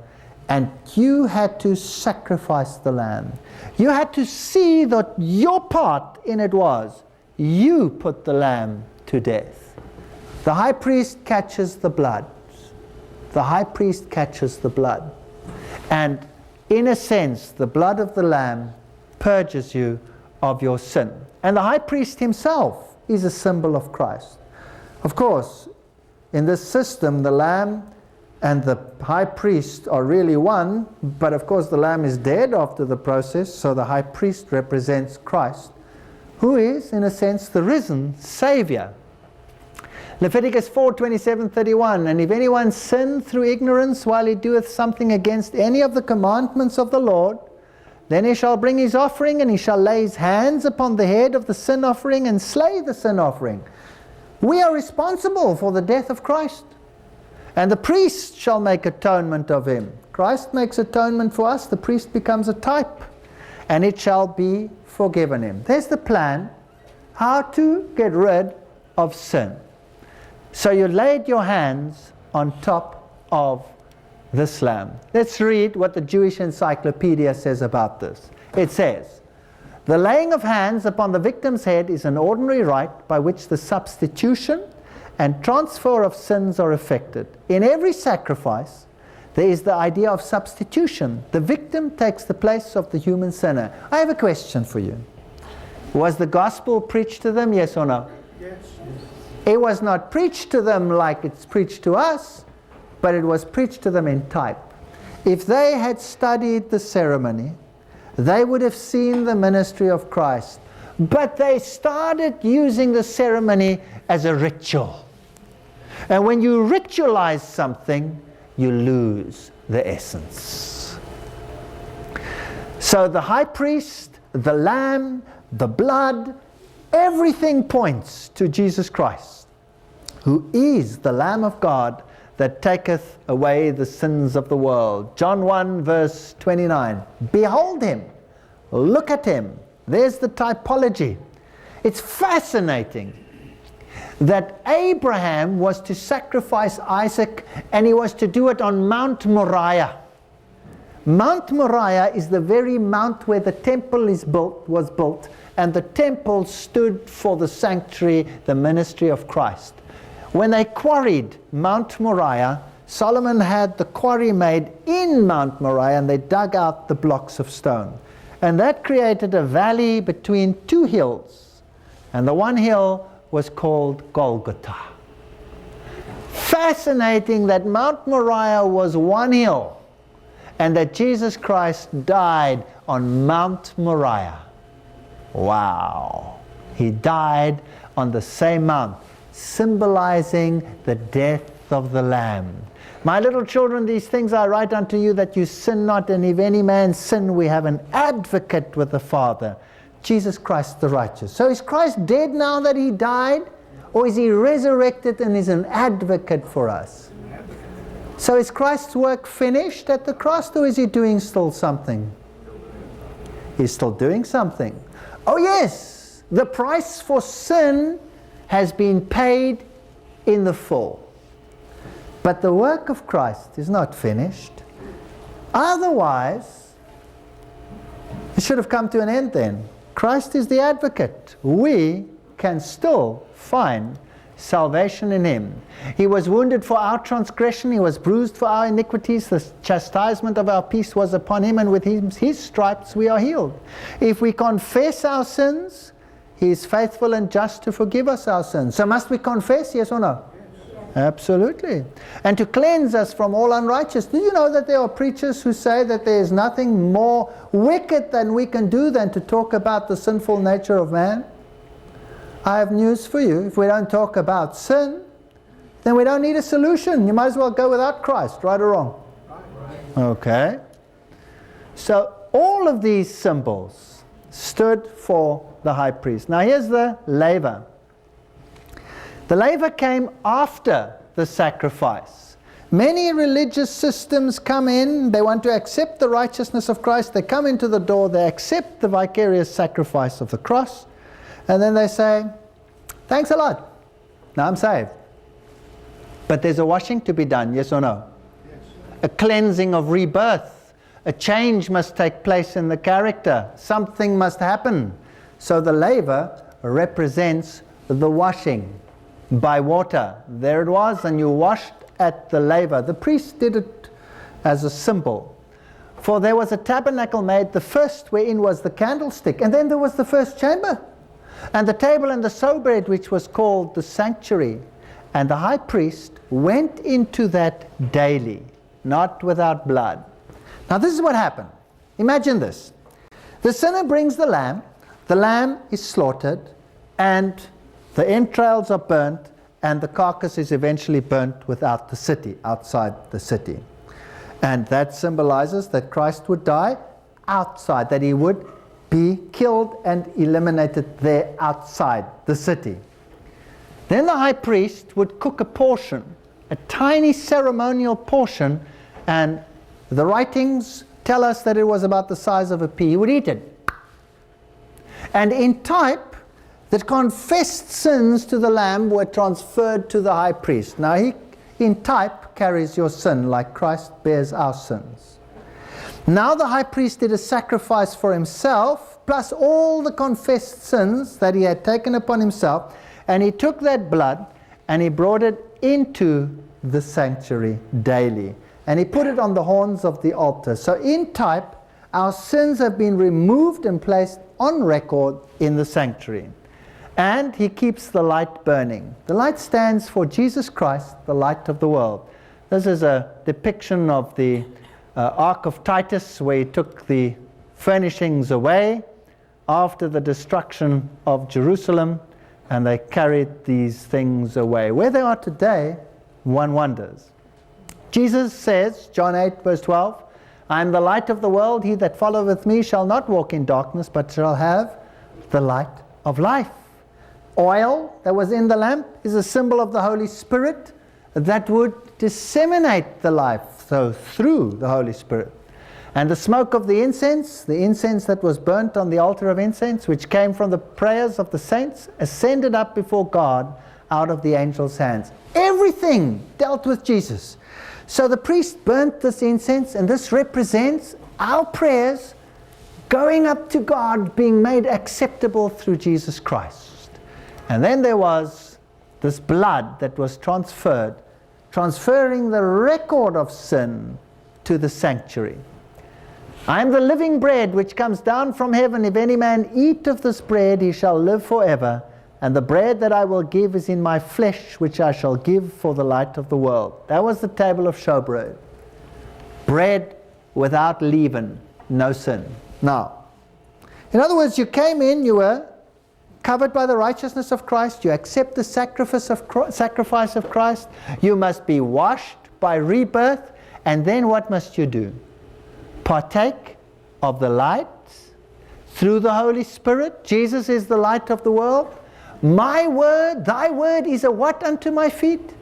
and you had to sacrifice the lamb. You had to see that your part in it was, you put the lamb to death. The high priest catches the blood. The high priest catches the blood. And in a sense, the blood of the lamb purges you of your sin. And the high priest himself is a symbol of Christ. Of course, in this system, the lamb and the high priest are really one, but of course the lamb is dead after the process, so the high priest represents Christ, who is, in a sense, the risen Savior. Leviticus 4:27-31, and if anyone sin through ignorance while he doeth something against any of the commandments of the Lord, then he shall bring his offering, and he shall lay his hands upon the head of the sin offering and slay the sin offering. We are responsible for the death of Christ, and the priest shall make atonement of him. Christ makes atonement for us, the priest becomes a type, and it shall be forgiven him. There's the plan, how to get rid of sin. So you laid your hands on top of this lamb. Let's read what the Jewish Encyclopedia says about this. It says, the laying of hands upon the victim's head is an ordinary rite by which the substitution and transfer of sins are effected. In every sacrifice, there is the idea of substitution. The victim takes the place of the human sinner. I have a question for you. Was the gospel preached to them, yes or no? Yes. It was not preached to them like it's preached to us, but it was preached to them in type. If they had studied the ceremony, they would have seen the ministry of Christ. But they started using the ceremony as a ritual. And when you ritualize something, you lose the essence. So the high priest, the lamb, the blood, everything points to Jesus Christ, who is the Lamb of God that taketh away the sins of the world. John 1 verse 29. Behold him, look at him. There's the typology. It's fascinating that Abraham was to sacrifice Isaac, and he was to do it on Mount Moriah. Mount Moriah is the very mount where the temple was built, and the temple stood for the sanctuary, the ministry of Christ. When they quarried Mount Moriah, Solomon had the quarry made in Mount Moriah, and they dug out the blocks of stone. And that created a valley between two hills. And the one hill was called Golgotha. Fascinating that Mount Moriah was one hill, and that Jesus Christ died on Mount Moriah. Wow. He died on the same mount, symbolizing the death of the Lamb. My little children, these things I write unto you, that you sin not, and if any man sin, we have an advocate with the Father, Jesus Christ the righteous. So is Christ dead now that he died? Or is he resurrected and is an advocate for us? So is Christ's work finished at the cross, or is he doing still something? He's still doing something. Oh yes, the price for sin has been paid in the full. But the work of Christ is not finished. Otherwise, it should have come to an end then. Christ is the advocate. We can still find salvation in him. He was wounded for our transgression, he was bruised for our iniquities, the chastisement of our peace was upon him, and with his stripes we are healed. If we confess our sins, he is faithful and just to forgive us our sins. So must we confess, yes or no? Absolutely. And to cleanse us from all unrighteousness. Do you know that there are preachers who say that there is nothing more wicked than we can do than to talk about the sinful nature of man? I have news for you. If we don't talk about sin, then we don't need a solution. You might as well go without Christ, right or wrong? Okay. So all of these symbols stood for the high priest. Now here's the laver. The laver came after the sacrifice. Many religious systems come in, they want to accept the righteousness of Christ, they come into the door, they accept the vicarious sacrifice of the cross, and then they say, thanks a lot, now I'm saved. But there's a washing to be done, yes or no? Yes. A cleansing of rebirth. A change must take place in the character. Something must happen. So the laver represents the washing by water. There it was, and you washed at the laver. The priest did it as a symbol. For there was a tabernacle made, the first wherein was the candlestick, and then there was the first chamber. And the table and the showbread, which was called the sanctuary, and the high priest went into that daily, not without blood. Now this is what happened. Imagine this. The sinner brings the lamb is slaughtered, and the entrails are burnt, and the carcass is eventually burnt without the city, outside the city. And that symbolizes that Christ would die outside, that he would be killed and eliminated there outside the city. Then the high priest would cook a portion, a tiny ceremonial portion, and the writings tell us that it was about the size of a pea. He would eat it. And in type, the confessed sins to the lamb were transferred to the high priest. Now he, in type, carries your sin like Christ bears our sins. Now the high priest did a sacrifice for himself, plus all the confessed sins that he had taken upon himself, and he took that blood and he brought it into the sanctuary daily. And he put it on the horns of the altar. So in type, our sins have been removed and placed on record in the sanctuary. And he keeps the light burning. The light stands for Jesus Christ, the light of the world. This is a depiction of the Ark of Titus, where he took the furnishings away after the destruction of Jerusalem, and they carried these things away. Where they are today, one wonders. Jesus says, John 8, verse 12, I am the light of the world. He that followeth me shall not walk in darkness, but shall have the light of life. Oil that was in the lamp is a symbol of the Holy Spirit that would disseminate the life, so through the Holy Spirit. And the smoke of the incense that was burnt on the altar of incense, which came from the prayers of the saints, ascended up before God out of the angel's hands. Everything dealt with Jesus. So the priest burnt this incense, and this represents our prayers going up to God, being made acceptable through Jesus Christ. And then there was this blood that was transferred, transferring the record of sin to the sanctuary. I am the living bread which comes down from heaven. If any man eat of this bread, he shall live forever. And the bread that I will give is in my flesh, which I shall give for the light of the world. That was the table of showbread. Bread without leaven, no sin. Now, in other words, you came in, you were covered by the righteousness of Christ. You accept the sacrifice of Christ. You must be washed by rebirth. And then what must you do? Partake of the light through the Holy Spirit. Jesus is the light of the world. My word, thy word is a what unto my feet?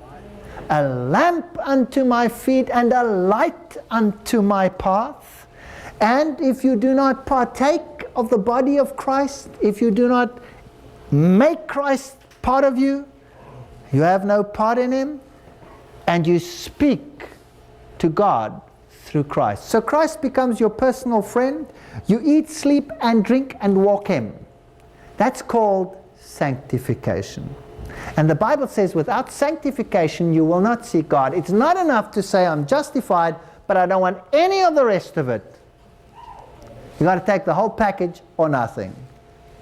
A lamp unto my feet and a light unto my path. And if you do not partake of the body of Christ, if you do not make Christ part of you, you have no part in him, and you speak to God through Christ. So Christ becomes your personal friend. You eat, sleep, and drink and walk him. That's called sanctification. And the Bible says without sanctification you will not see God. It's not enough to say I'm justified, but I don't want any of the rest of it. You've got to take the whole package or nothing.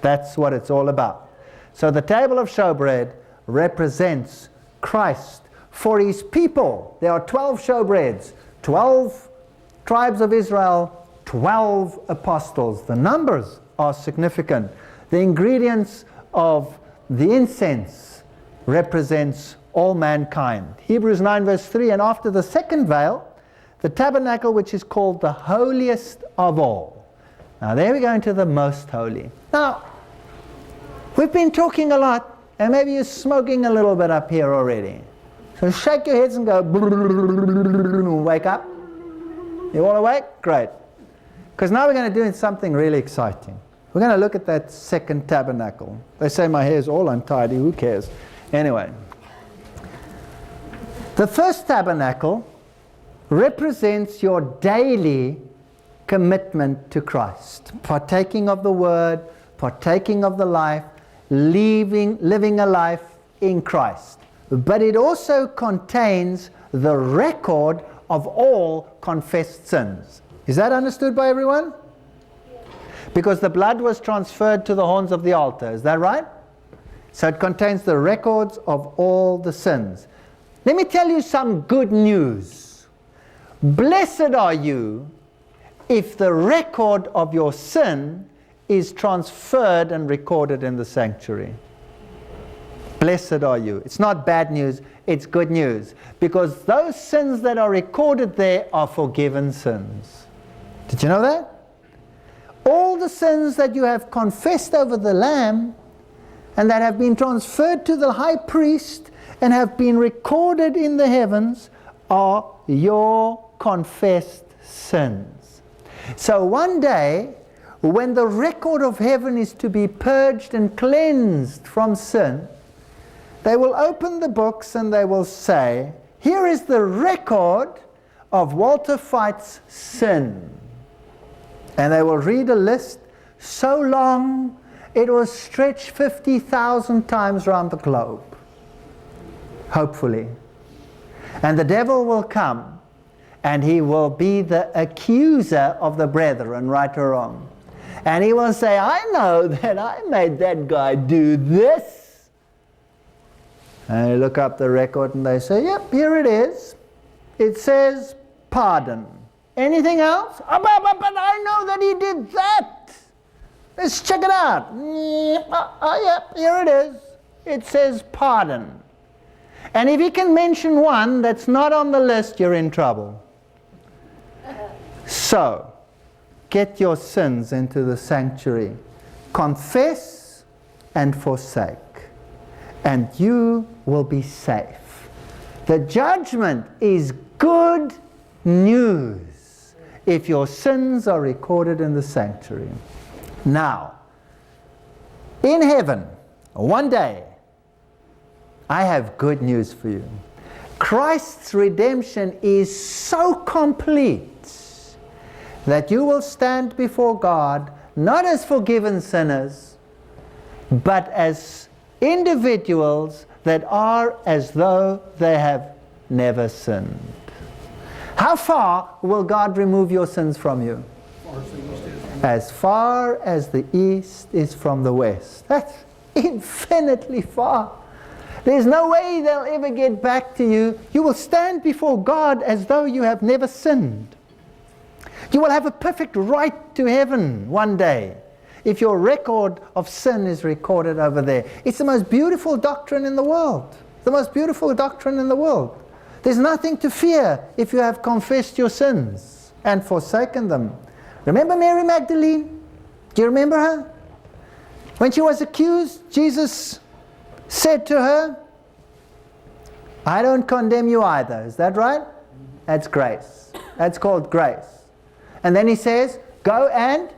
That's what it's all about. So the table of showbread represents Christ for his people. There are 12 showbreads, 12 tribes of Israel, 12 apostles. The numbers are significant. The ingredients of the incense represents all mankind. Hebrews 9 verse 3, and after the second veil, the tabernacle which is called the holiest of all. Now there we go into the most holy. Now, we've been talking a lot, and maybe you're smoking a little bit up here already. So shake your heads and go, wake up. You all awake? Great. Because now we're going to do something really exciting. We're going to look at that second tabernacle. They say my hair's all untidy. Who cares? Anyway. The first tabernacle represents your daily commitment to Christ. Partaking of the Word, partaking of the life, living a life in Christ. But it also contains the record of all confessed sins. Is that understood by everyone? because the blood was transferred to the horns of the altar. Is that right? So it contains the records of all the sins. Let me tell you some good news. Blessed are you if the record of your sin is transferred and recorded in the sanctuary. Blessed are you. It's not bad news, it's good news. Because those sins that are recorded there are forgiven sins. Did you know that? All the sins that you have confessed over the Lamb and that have been transferred to the high priest and have been recorded in the heavens are your confessed sins. So one day, when the record of heaven is to be purged and cleansed from sin, they will open the books and they will say, here is the record of Walter Fight's sin. And they will read a list so long it will stretch 50,000 times around the globe. Hopefully. And the devil will come and he will be the accuser of the brethren, right or wrong. And he will say, I know that I made that guy do this. And they look up the record and they say, yep, here it is. It says pardon. Anything else? But I know that he did that. Let's check it out. Yep, here it is. It says pardon. And if he can mention one that's not on the list, you're in trouble. So, get your sins into the sanctuary. Confess and forsake. And you will be safe. The judgment is good news if your sins are recorded in the sanctuary. Now, in heaven, one day, I have good news for you. Christ's redemption is so complete that you will stand before God not as forgiven sinners, but as individuals that are as though they have never sinned. How far will God remove your sins from you? As far as the east is from the west. That's infinitely far. There's no way they'll ever get back to you. You will stand before God as though you have never sinned. You will have a perfect right to heaven one day if your record of sin is recorded over there. It's the most beautiful doctrine in the world. The most beautiful doctrine in the world. There's nothing to fear if you have confessed your sins and forsaken them. Remember Mary Magdalene? Do you remember her? When she was accused, Jesus said to her, I don't condemn you either. Is that right? That's grace. That's called grace. And then he says, go and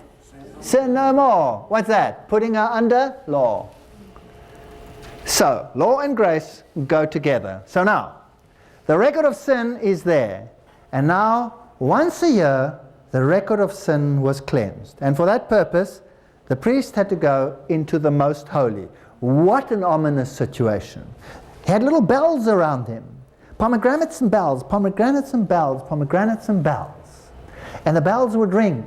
sin no more. What's that? Putting her under law. So, law and grace go together. So now, the record of sin is there. And now, once a year, the record of sin was cleansed. And for that purpose, the priest had to go into the most holy. What an ominous situation. He had little bells around him. Pomegranates and bells, pomegranates and bells, pomegranates and bells. And the bells would ring.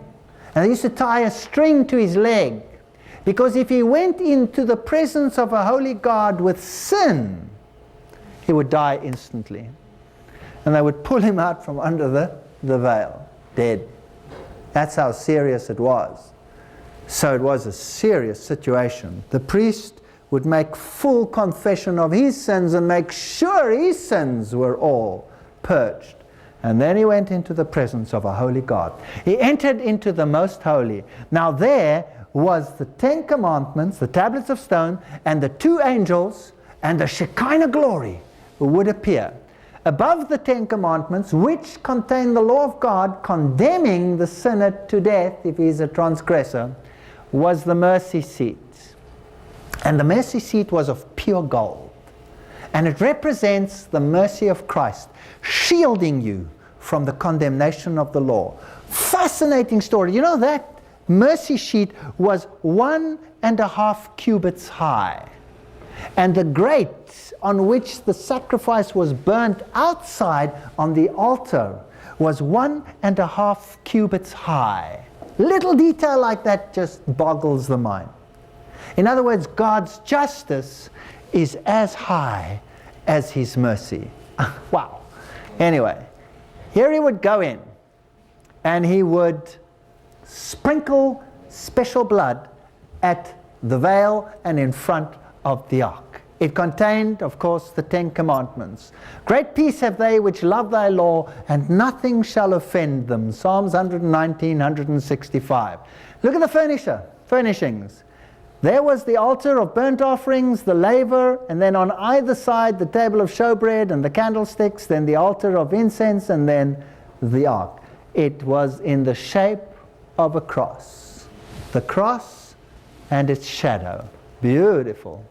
And they used to tie a string to his leg. Because if he went into the presence of a holy God with sin, he would die instantly. And they would pull him out from under the veil, dead. That's how serious it was. So it was a serious situation. The priest would make full confession of his sins and make sure his sins were all purged. And then he went into the presence of a holy God. He entered into the most holy. Now there was the 10 commandments, the tablets of stone, and the 2 angels, and the Shekinah glory would appear. Above the 10 commandments, which contain the law of God condemning the sinner to death if he is a transgressor, was the mercy seat. And the mercy seat was of pure gold. And it represents the mercy of Christ, shielding you from the condemnation of the law. Fascinating story. You know that mercy seat was 1.5 cubits high. And the grate on which the sacrifice was burnt outside on the altar was 1.5 cubits high. Little detail like that just boggles the mind. In other words, God's justice is as high as His mercy. Wow. Anyway, here He would go in and He would sprinkle special blood at the veil and in front of the ark. It contained, of course, the 10 Commandments. Great peace have they which love thy law, and nothing shall offend them. Psalms 119, 165. Look at the furnishings. There was the altar of burnt offerings, the laver, and then on either side the table of showbread and the candlesticks, then the altar of incense, and then the ark. It was in the shape of a cross. The cross and its shadow. Beautiful.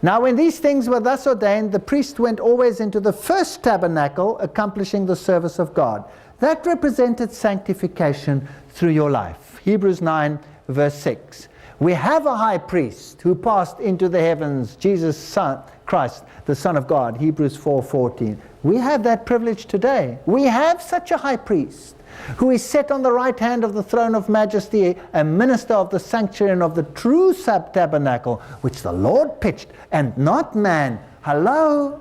Now when these things were thus ordained, the priest went always into the first tabernacle, accomplishing the service of God. That represented sanctification through your life. Hebrews 9 verse 6. We have a high priest who passed into the heavens, Jesus Son, Christ, the Son of God, Hebrews 4:14. We have that privilege today. We have such a high priest who is set on the right hand of the throne of majesty, a minister of the sanctuary and of the true tabernacle, which the Lord pitched, and not man. Hello?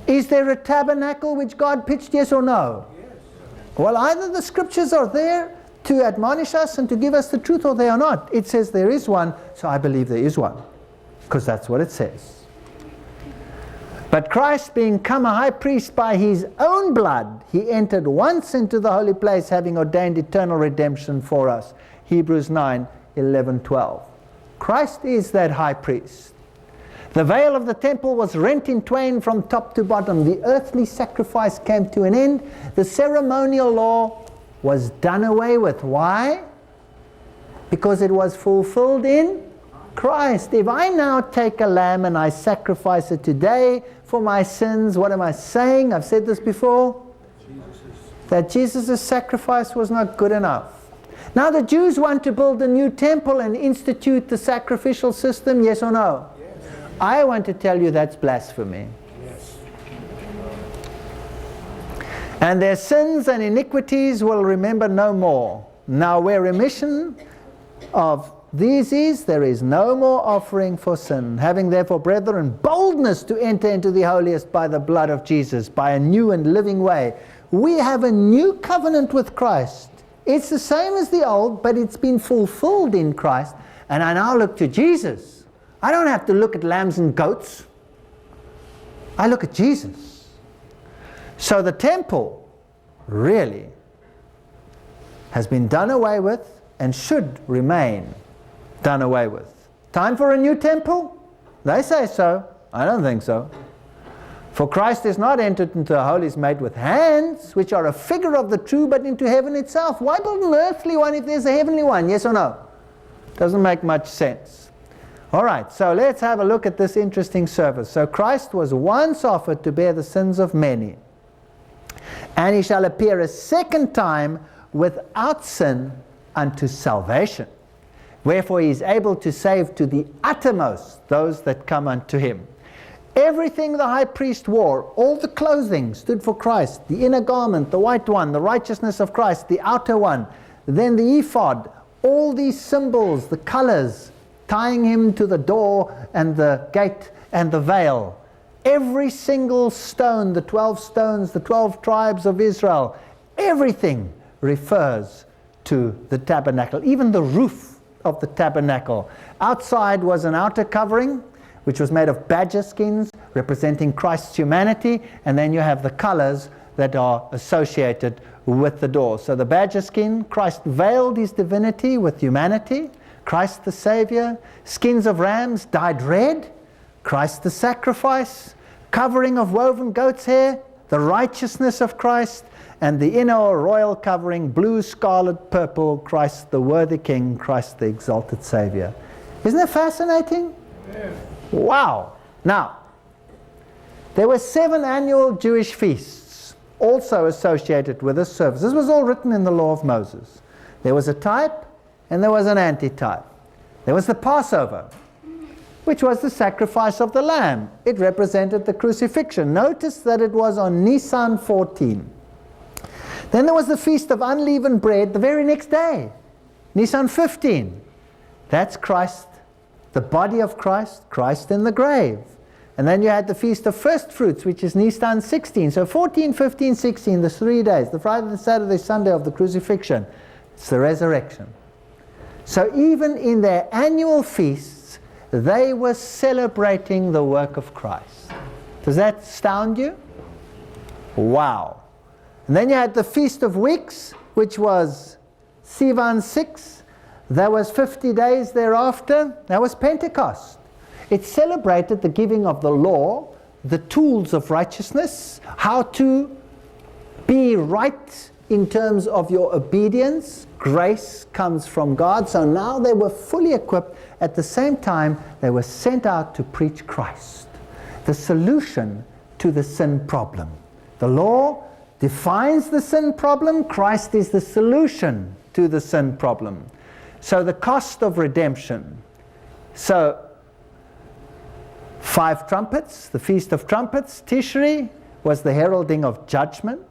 Is there a tabernacle which God pitched, yes or no? Yes. Well, either the scriptures are there to admonish us and to give us the truth, or they are not. It says there is one, so I believe there is one, because that's what it says. But Christ, being come a high priest by His own blood, He entered once into the holy place, having ordained eternal redemption for us. Hebrews 9, 11, 12. Christ is that high priest. The veil of the temple was rent in twain from top to bottom. The earthly sacrifice came to an end. The ceremonial law was done away with. Why? Because it was fulfilled in Christ. If I now take a lamb and I sacrifice it today for my sins, what am I saying? I've said this before. That Jesus' sacrifice was not good enough. Now the Jews want to build a new temple and institute the sacrificial system, yes or no? Yes. I want to tell you that's blasphemy. Yes. And their sins and iniquities will remember no more. Now where remission of these is, there is no more offering for sin. Having therefore, brethren, boldness to enter into the holiest by the blood of Jesus, by a new and living way. We have a new covenant with Christ. It's the same as the old, but it's been fulfilled in Christ. And I now look to Jesus. I don't have to look at lambs and goats. I look at Jesus. So the temple really has been done away with and should remain done away with. Time for a new temple? They say so. I don't think so. For Christ is not entered into the holies made with hands, which are a figure of the true, but into heaven itself. Why build an earthly one if there's a heavenly one? Yes or no? Doesn't make much sense. All right, so let's have a look at this interesting service. So Christ was once offered to bear the sins of many, and He shall appear a second time without sin unto salvation. Wherefore He is able to save to the uttermost those that come unto Him. Everything the high priest wore, all the clothing stood for Christ. The inner garment, the white one, the righteousness of Christ, the outer one, then the ephod, all these symbols, the colors, tying Him to the door and the gate and the veil. Every single stone, the 12 stones, the 12 tribes of Israel, everything refers to the tabernacle, even the roof of the tabernacle. Outside was an outer covering, which was made of badger skins, representing Christ's humanity, and then you have the colors that are associated with the door. So the badger skin, Christ veiled His divinity with humanity. Christ the Savior. Skins of rams dyed red. Christ the sacrifice. Covering of woven goat's hair. The righteousness of Christ. And the inner or royal covering, blue, scarlet, purple, Christ the worthy King, Christ the exalted Savior. Isn't that fascinating? Yeah. Wow. Now, there were 7 annual Jewish feasts also associated with this service. This was all written in the law of Moses. There was a type and there was an antitype. There was the Passover, which was the sacrifice of the lamb. It represented the crucifixion. Notice that it was on Nisan 14. Then there was the Feast of Unleavened Bread the very next day. Nisan 15, that's Christ, the body of Christ, Christ in the grave. And then you had the Feast of First Fruits, which is Nisan 16. So 14, 15, 16, the 3 days, the Friday, the Saturday, Sunday of the crucifixion. It's the resurrection. So even in their annual feasts, they were celebrating the work of Christ. Does that astound you? Wow. And then you had the Feast of Weeks, which was Sivan 6. That was 50 days thereafter. That was Pentecost. It celebrated the giving of the law, the tools of righteousness, how to be right in terms of your obedience. Grace comes from God. So now they were fully equipped. At the same time, they were sent out to preach Christ, the solution to the sin problem. The law defines the sin problem. Christ is the solution to the sin problem. So the cost of redemption. So 5 trumpets, the Feast of Trumpets, Tishri, was the heralding of judgment,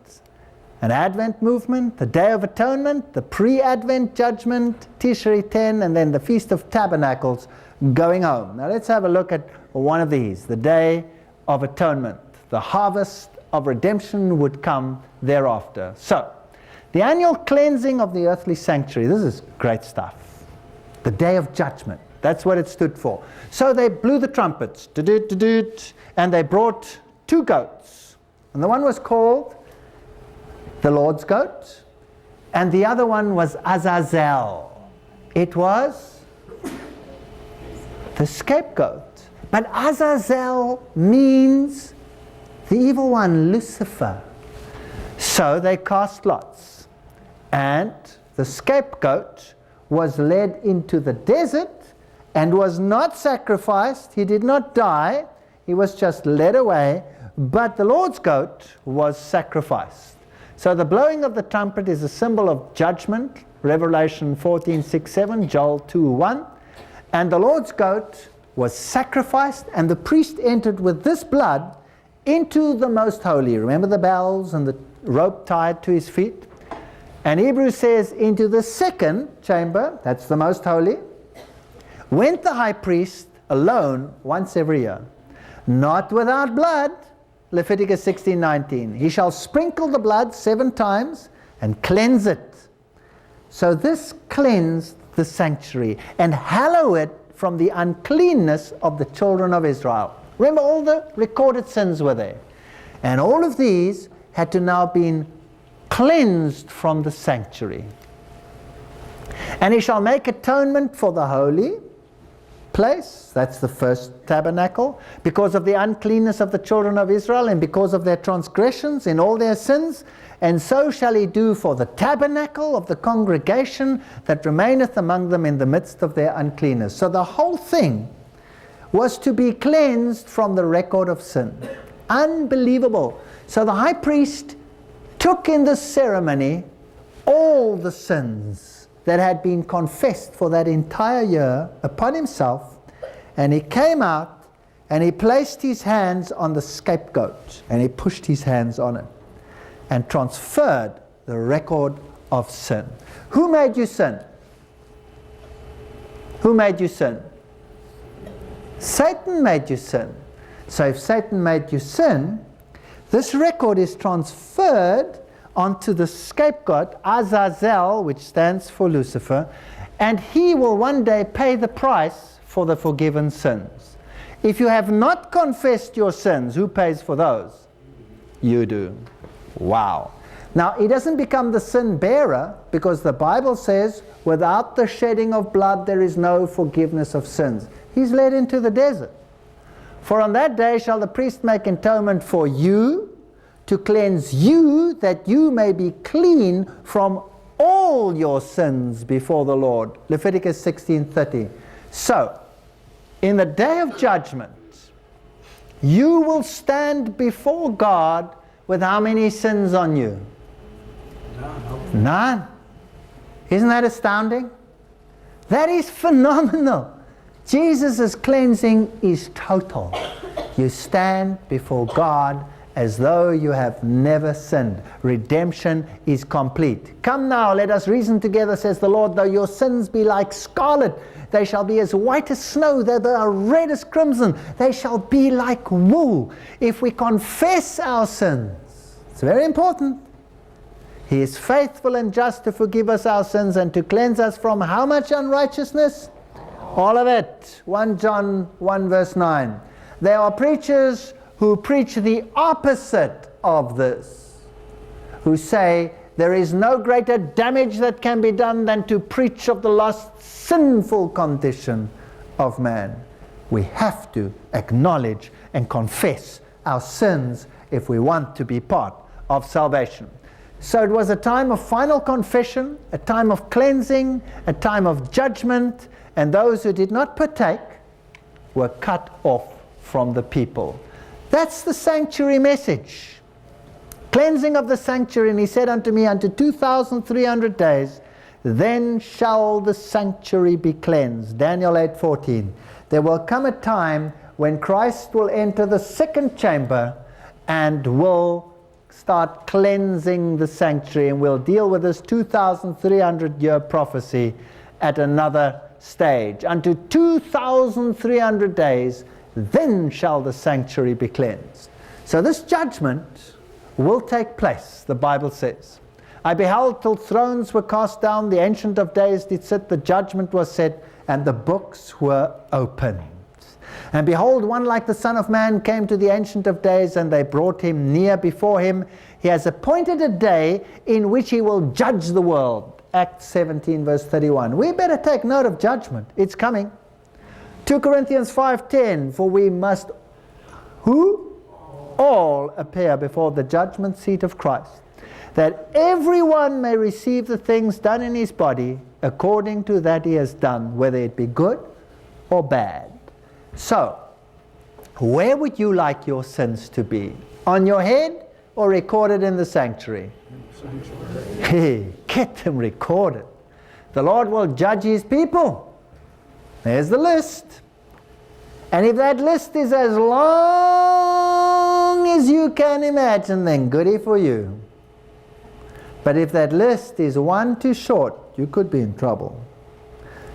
an Advent movement, the Day of Atonement, the pre-Advent judgment, Tishri 10, and then the Feast of Tabernacles, going home. Now let's have a look at one of these, the Day of Atonement. The harvest of redemption would come thereafter. So, the annual cleansing of the earthly sanctuary, this is great stuff. The Day of Judgment, that's what it stood for. So they blew the trumpets, and they brought 2 goats. And the one was called the Lord's goat, and the other one was Azazel. It was the scapegoat. But Azazel means the evil one, Lucifer. So they cast lots, and the scapegoat was led into the desert and was not sacrificed. He did not die. He was just led away. But the Lord's goat was sacrificed. So the blowing of the trumpet is a symbol of judgment. Revelation 14:6-7, Joel 2:1. And the Lord's goat was sacrificed, and the priest entered with this blood into the most holy. Remember the bells and the rope tied to his feet? And Hebrews says, into the second chamber, that's the most holy, went the high priest alone once every year, not without blood. Leviticus 16:19. He shall sprinkle the blood 7 times and cleanse it. So this cleansed the sanctuary and hallow it from the uncleanness of the children of Israel. Remember, all the recorded sins were there. And all of these had to now be cleansed from the sanctuary. And he shall make atonement for the holy place, that's the first tabernacle, because of the uncleanness of the children of Israel and because of their transgressions in all their sins. And so shall he do for the tabernacle of the congregation that remaineth among them in the midst of their uncleanness. So the whole thing was to be cleansed from the record of sin. Unbelievable. So the high priest took in the ceremony all the sins that had been confessed for that entire year upon himself, and he came out and he placed his hands on the scapegoat and he pushed his hands on it and transferred the record of sin. Who made you sin? Who made you sin? Satan made you sin. So if Satan made you sin, this record is transferred onto the scapegoat, Azazel, which stands for Lucifer, and he will one day pay the price for the forgiven sins. If you have not confessed your sins, who pays for those? You do. Wow. Now, he doesn't become the sin bearer, because the Bible says, without the shedding of blood there is no forgiveness of sins. He's led into the desert. For on that day shall the priest make atonement for you, to cleanse you, that you may be clean from all your sins before the Lord. Leviticus 16:30. So, in the day of judgment, you will stand before God with how many sins on you? None. Isn't that astounding? That is phenomenal. Jesus' cleansing is total. You stand before God as though you have never sinned. Redemption is complete. Come now, let us reason together, says the Lord. Though your sins be like scarlet, they shall be as white as snow. Though they are red as crimson, they shall be like wool. If we confess our sins, it's very important. He is faithful and just to forgive us our sins and to cleanse us from how much unrighteousness? All of it. 1 John 1 verse 9. There are preachers who preach the opposite of this, who say there is no greater damage that can be done than to preach of the lost, sinful condition of man. We have to acknowledge and confess our sins if we want to be part of salvation. So it was a time of final confession, a time of cleansing, a time of judgment, and those who did not partake were cut off from the people. That's the sanctuary message. Cleansing of the sanctuary, and he said unto me, unto 2,300 days, then shall the sanctuary be cleansed. Daniel 8:14. There will come a time when Christ will enter the second chamber and will start cleansing the sanctuary, and we'll deal with this 2,300-year prophecy at another stage. Unto 2,300 days, then shall the sanctuary be cleansed. So this judgment will take place, the Bible says. I beheld till thrones were cast down, the Ancient of Days did sit, the judgment was set, and the books were opened. And behold, one like the Son of Man came to the Ancient of Days, and they brought him near before him. He has appointed a day in which he will judge the world. Acts 17 verse 31. We better take note of judgment. It's coming. 2 Corinthians 5:10, for we must, who? All appear before the judgment seat of Christ, that everyone may receive the things done in his body according to that he has done, whether it be good or bad. So, where would you like your sins to be? On your head or recorded in the sanctuary? Hey, get them recorded. The Lord will judge his people. There's the list. And if that list is as long as you can imagine, then goody for you. But if that list is one too short, you could be in trouble.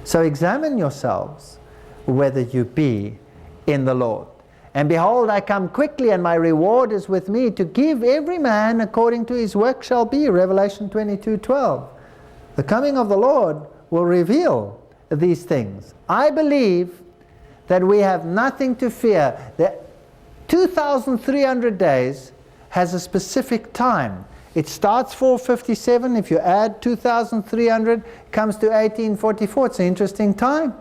So examine yourselves whether you be in the Lord. And behold, I come quickly, and my reward is with me, to give every man according to his work shall be. Revelation 22:12. The coming of the Lord will reveal these things. I believe that we have nothing to fear. That 2,300 days has a specific time. It starts 457. If you add 2,300, it comes to 1844. It's an interesting time.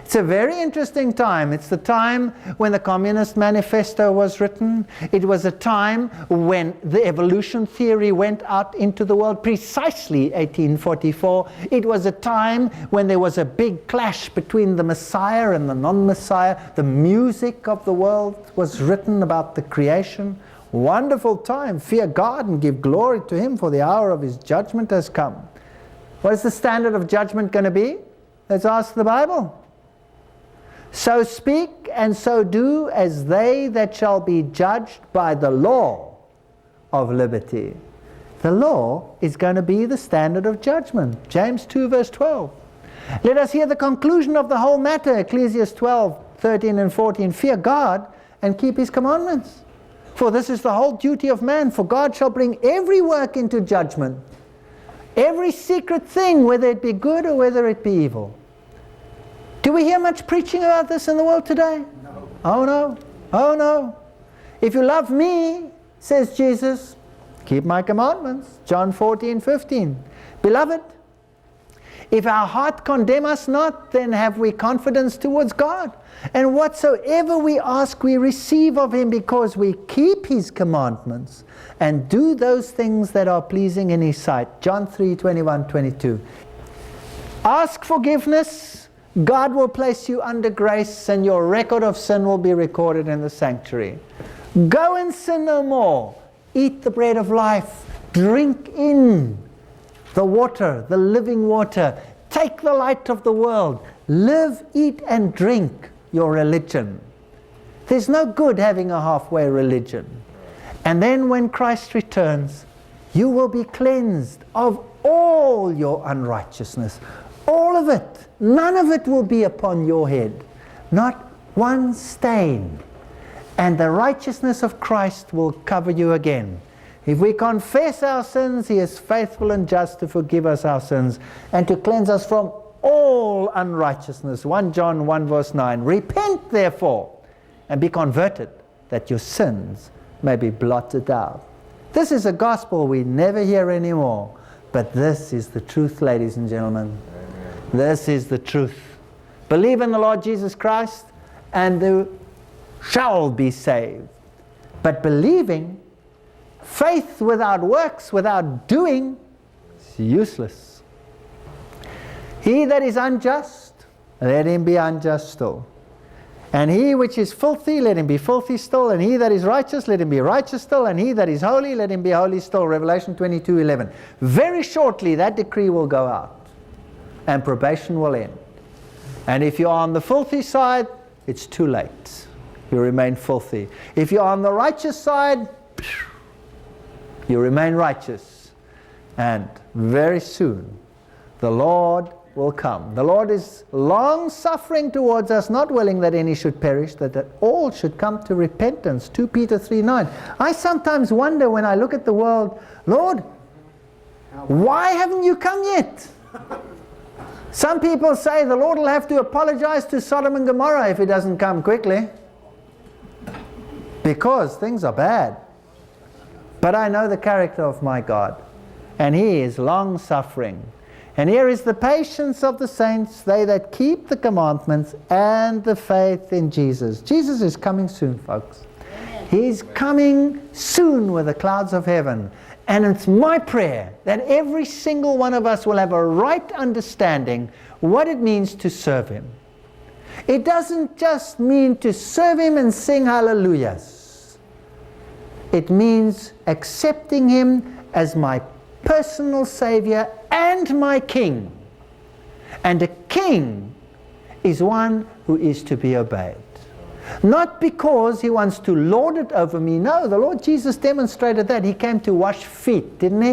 It's a very interesting time. It's the time when the Communist Manifesto was written. It was a time when the evolution theory went out into the world, precisely 1844. It was a time when there was a big clash between the Messiah and the non-Messiah. The music of the world was written about the creation. Wonderful time. Fear God and give glory to Him, for the hour of His judgment has come. What is the standard of judgment going to be? Let's ask the Bible. So speak and so do as they that shall be judged by the law of liberty. The law is going to be the standard of judgment. James 2 verse 12. Let us hear the conclusion of the whole matter. Ecclesiastes 12, 13 and 14. Fear God and keep His commandments. For this is the whole duty of man. For God shall bring every work into judgment. Every secret thing, whether it be good or whether it be evil. Do we hear much preaching about this in the world today? No. Oh no. Oh no. If you love me, says Jesus, keep my commandments. John 14, 15. Beloved, if our heart condemn us not, then have we confidence towards God. And whatsoever we ask, we receive of Him, because we keep His commandments and do those things that are pleasing in His sight. John 3, 21, 22. Ask forgiveness. God will place you under grace, and your record of sin will be recorded in the sanctuary. Go and sin no more. Eat the bread of life. Drink in the water, the living water. Take the light of the world. Live, eat, and drink your religion. There's no good having a halfway religion. And then when Christ returns, you will be cleansed of all your unrighteousness. All of it. None of it will be upon your head. Not one stain. And the righteousness of Christ will cover you again. If we confess our sins, He is faithful and just to forgive us our sins and to cleanse us from all unrighteousness. 1 John 1 verse 9. Repent therefore and be converted, that your sins may be blotted out. This is a gospel we never hear anymore. But this is the truth, ladies and gentlemen. Amen. This is the truth. Believe in the Lord Jesus Christ and you shall be saved. But believing, faith without works, without doing, is useless. He that is unjust, let him be unjust still. And he which is filthy, let him be filthy still. And he that is righteous, let him be righteous still. And he that is holy, let him be holy still. Revelation 22:11. Very shortly that decree will go out and probation will end. And if you're on the filthy side, it's too late. You remain filthy. If you're on the righteous side, you remain righteous. And very soon the Lord will come. The Lord is long-suffering towards us, not willing that any should perish, that all should come to repentance. 2 Peter 3:9. I sometimes wonder when I look at the world, Lord, why haven't you come yet? Some people say the Lord will have to apologize to Sodom and Gomorrah if He doesn't come quickly, because things are bad. But I know the character of my God, and He is long-suffering. And here is the patience of the saints, they that keep the commandments and the faith in Jesus. Jesus is coming soon, folks. Amen. He's coming soon with the clouds of heaven. And it's my prayer that every single one of us will have a right understanding what it means to serve Him. It doesn't just mean to serve Him and sing hallelujahs. It means accepting Him as my personal Savior and my King. And a king is one who is to be obeyed. Not because he wants to lord it over me. No, the Lord Jesus demonstrated that. He came to wash feet, didn't He?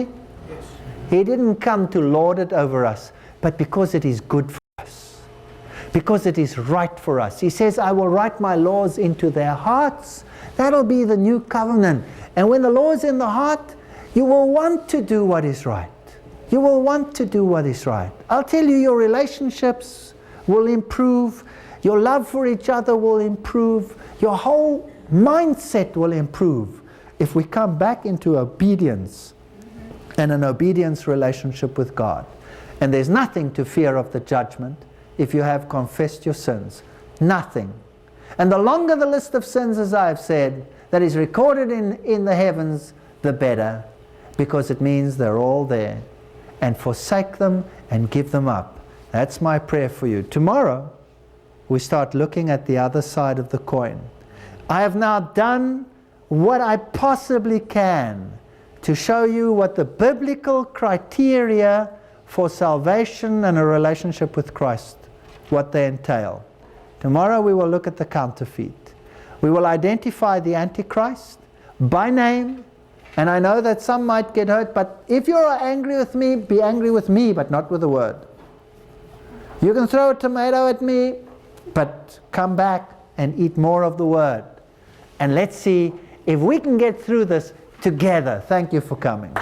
Yes. He didn't come to lord it over us, but because it is good for us. Because it is right for us. He says, I will write my laws into their hearts. That'll be the new covenant. And when the law is in the heart, you will want to do what is right. You will want to do what is right. I'll tell you, your relationships will improve. Your love for each other will improve. Your whole mindset will improve if we come back into obedience and an obedience relationship with God. And there's nothing to fear of the judgment if you have confessed your sins. Nothing. And the longer the list of sins, as I have said, that is recorded in the heavens, the better. Because it means they're all there. And forsake them and give them up. That's my prayer for you. Tomorrow, we start looking at the other side of the coin. I have now done what I possibly can to show you what the biblical criteria for salvation and a relationship with Christ, what they entail. Tomorrow we will look at the counterfeit. We will identify the Antichrist by name. And I know that some might get hurt, but if you're angry with me, be angry with me, but not with the word. You can throw a tomato at me, but come back and eat more of the word. And let's see if we can get through this together. Thank you for coming.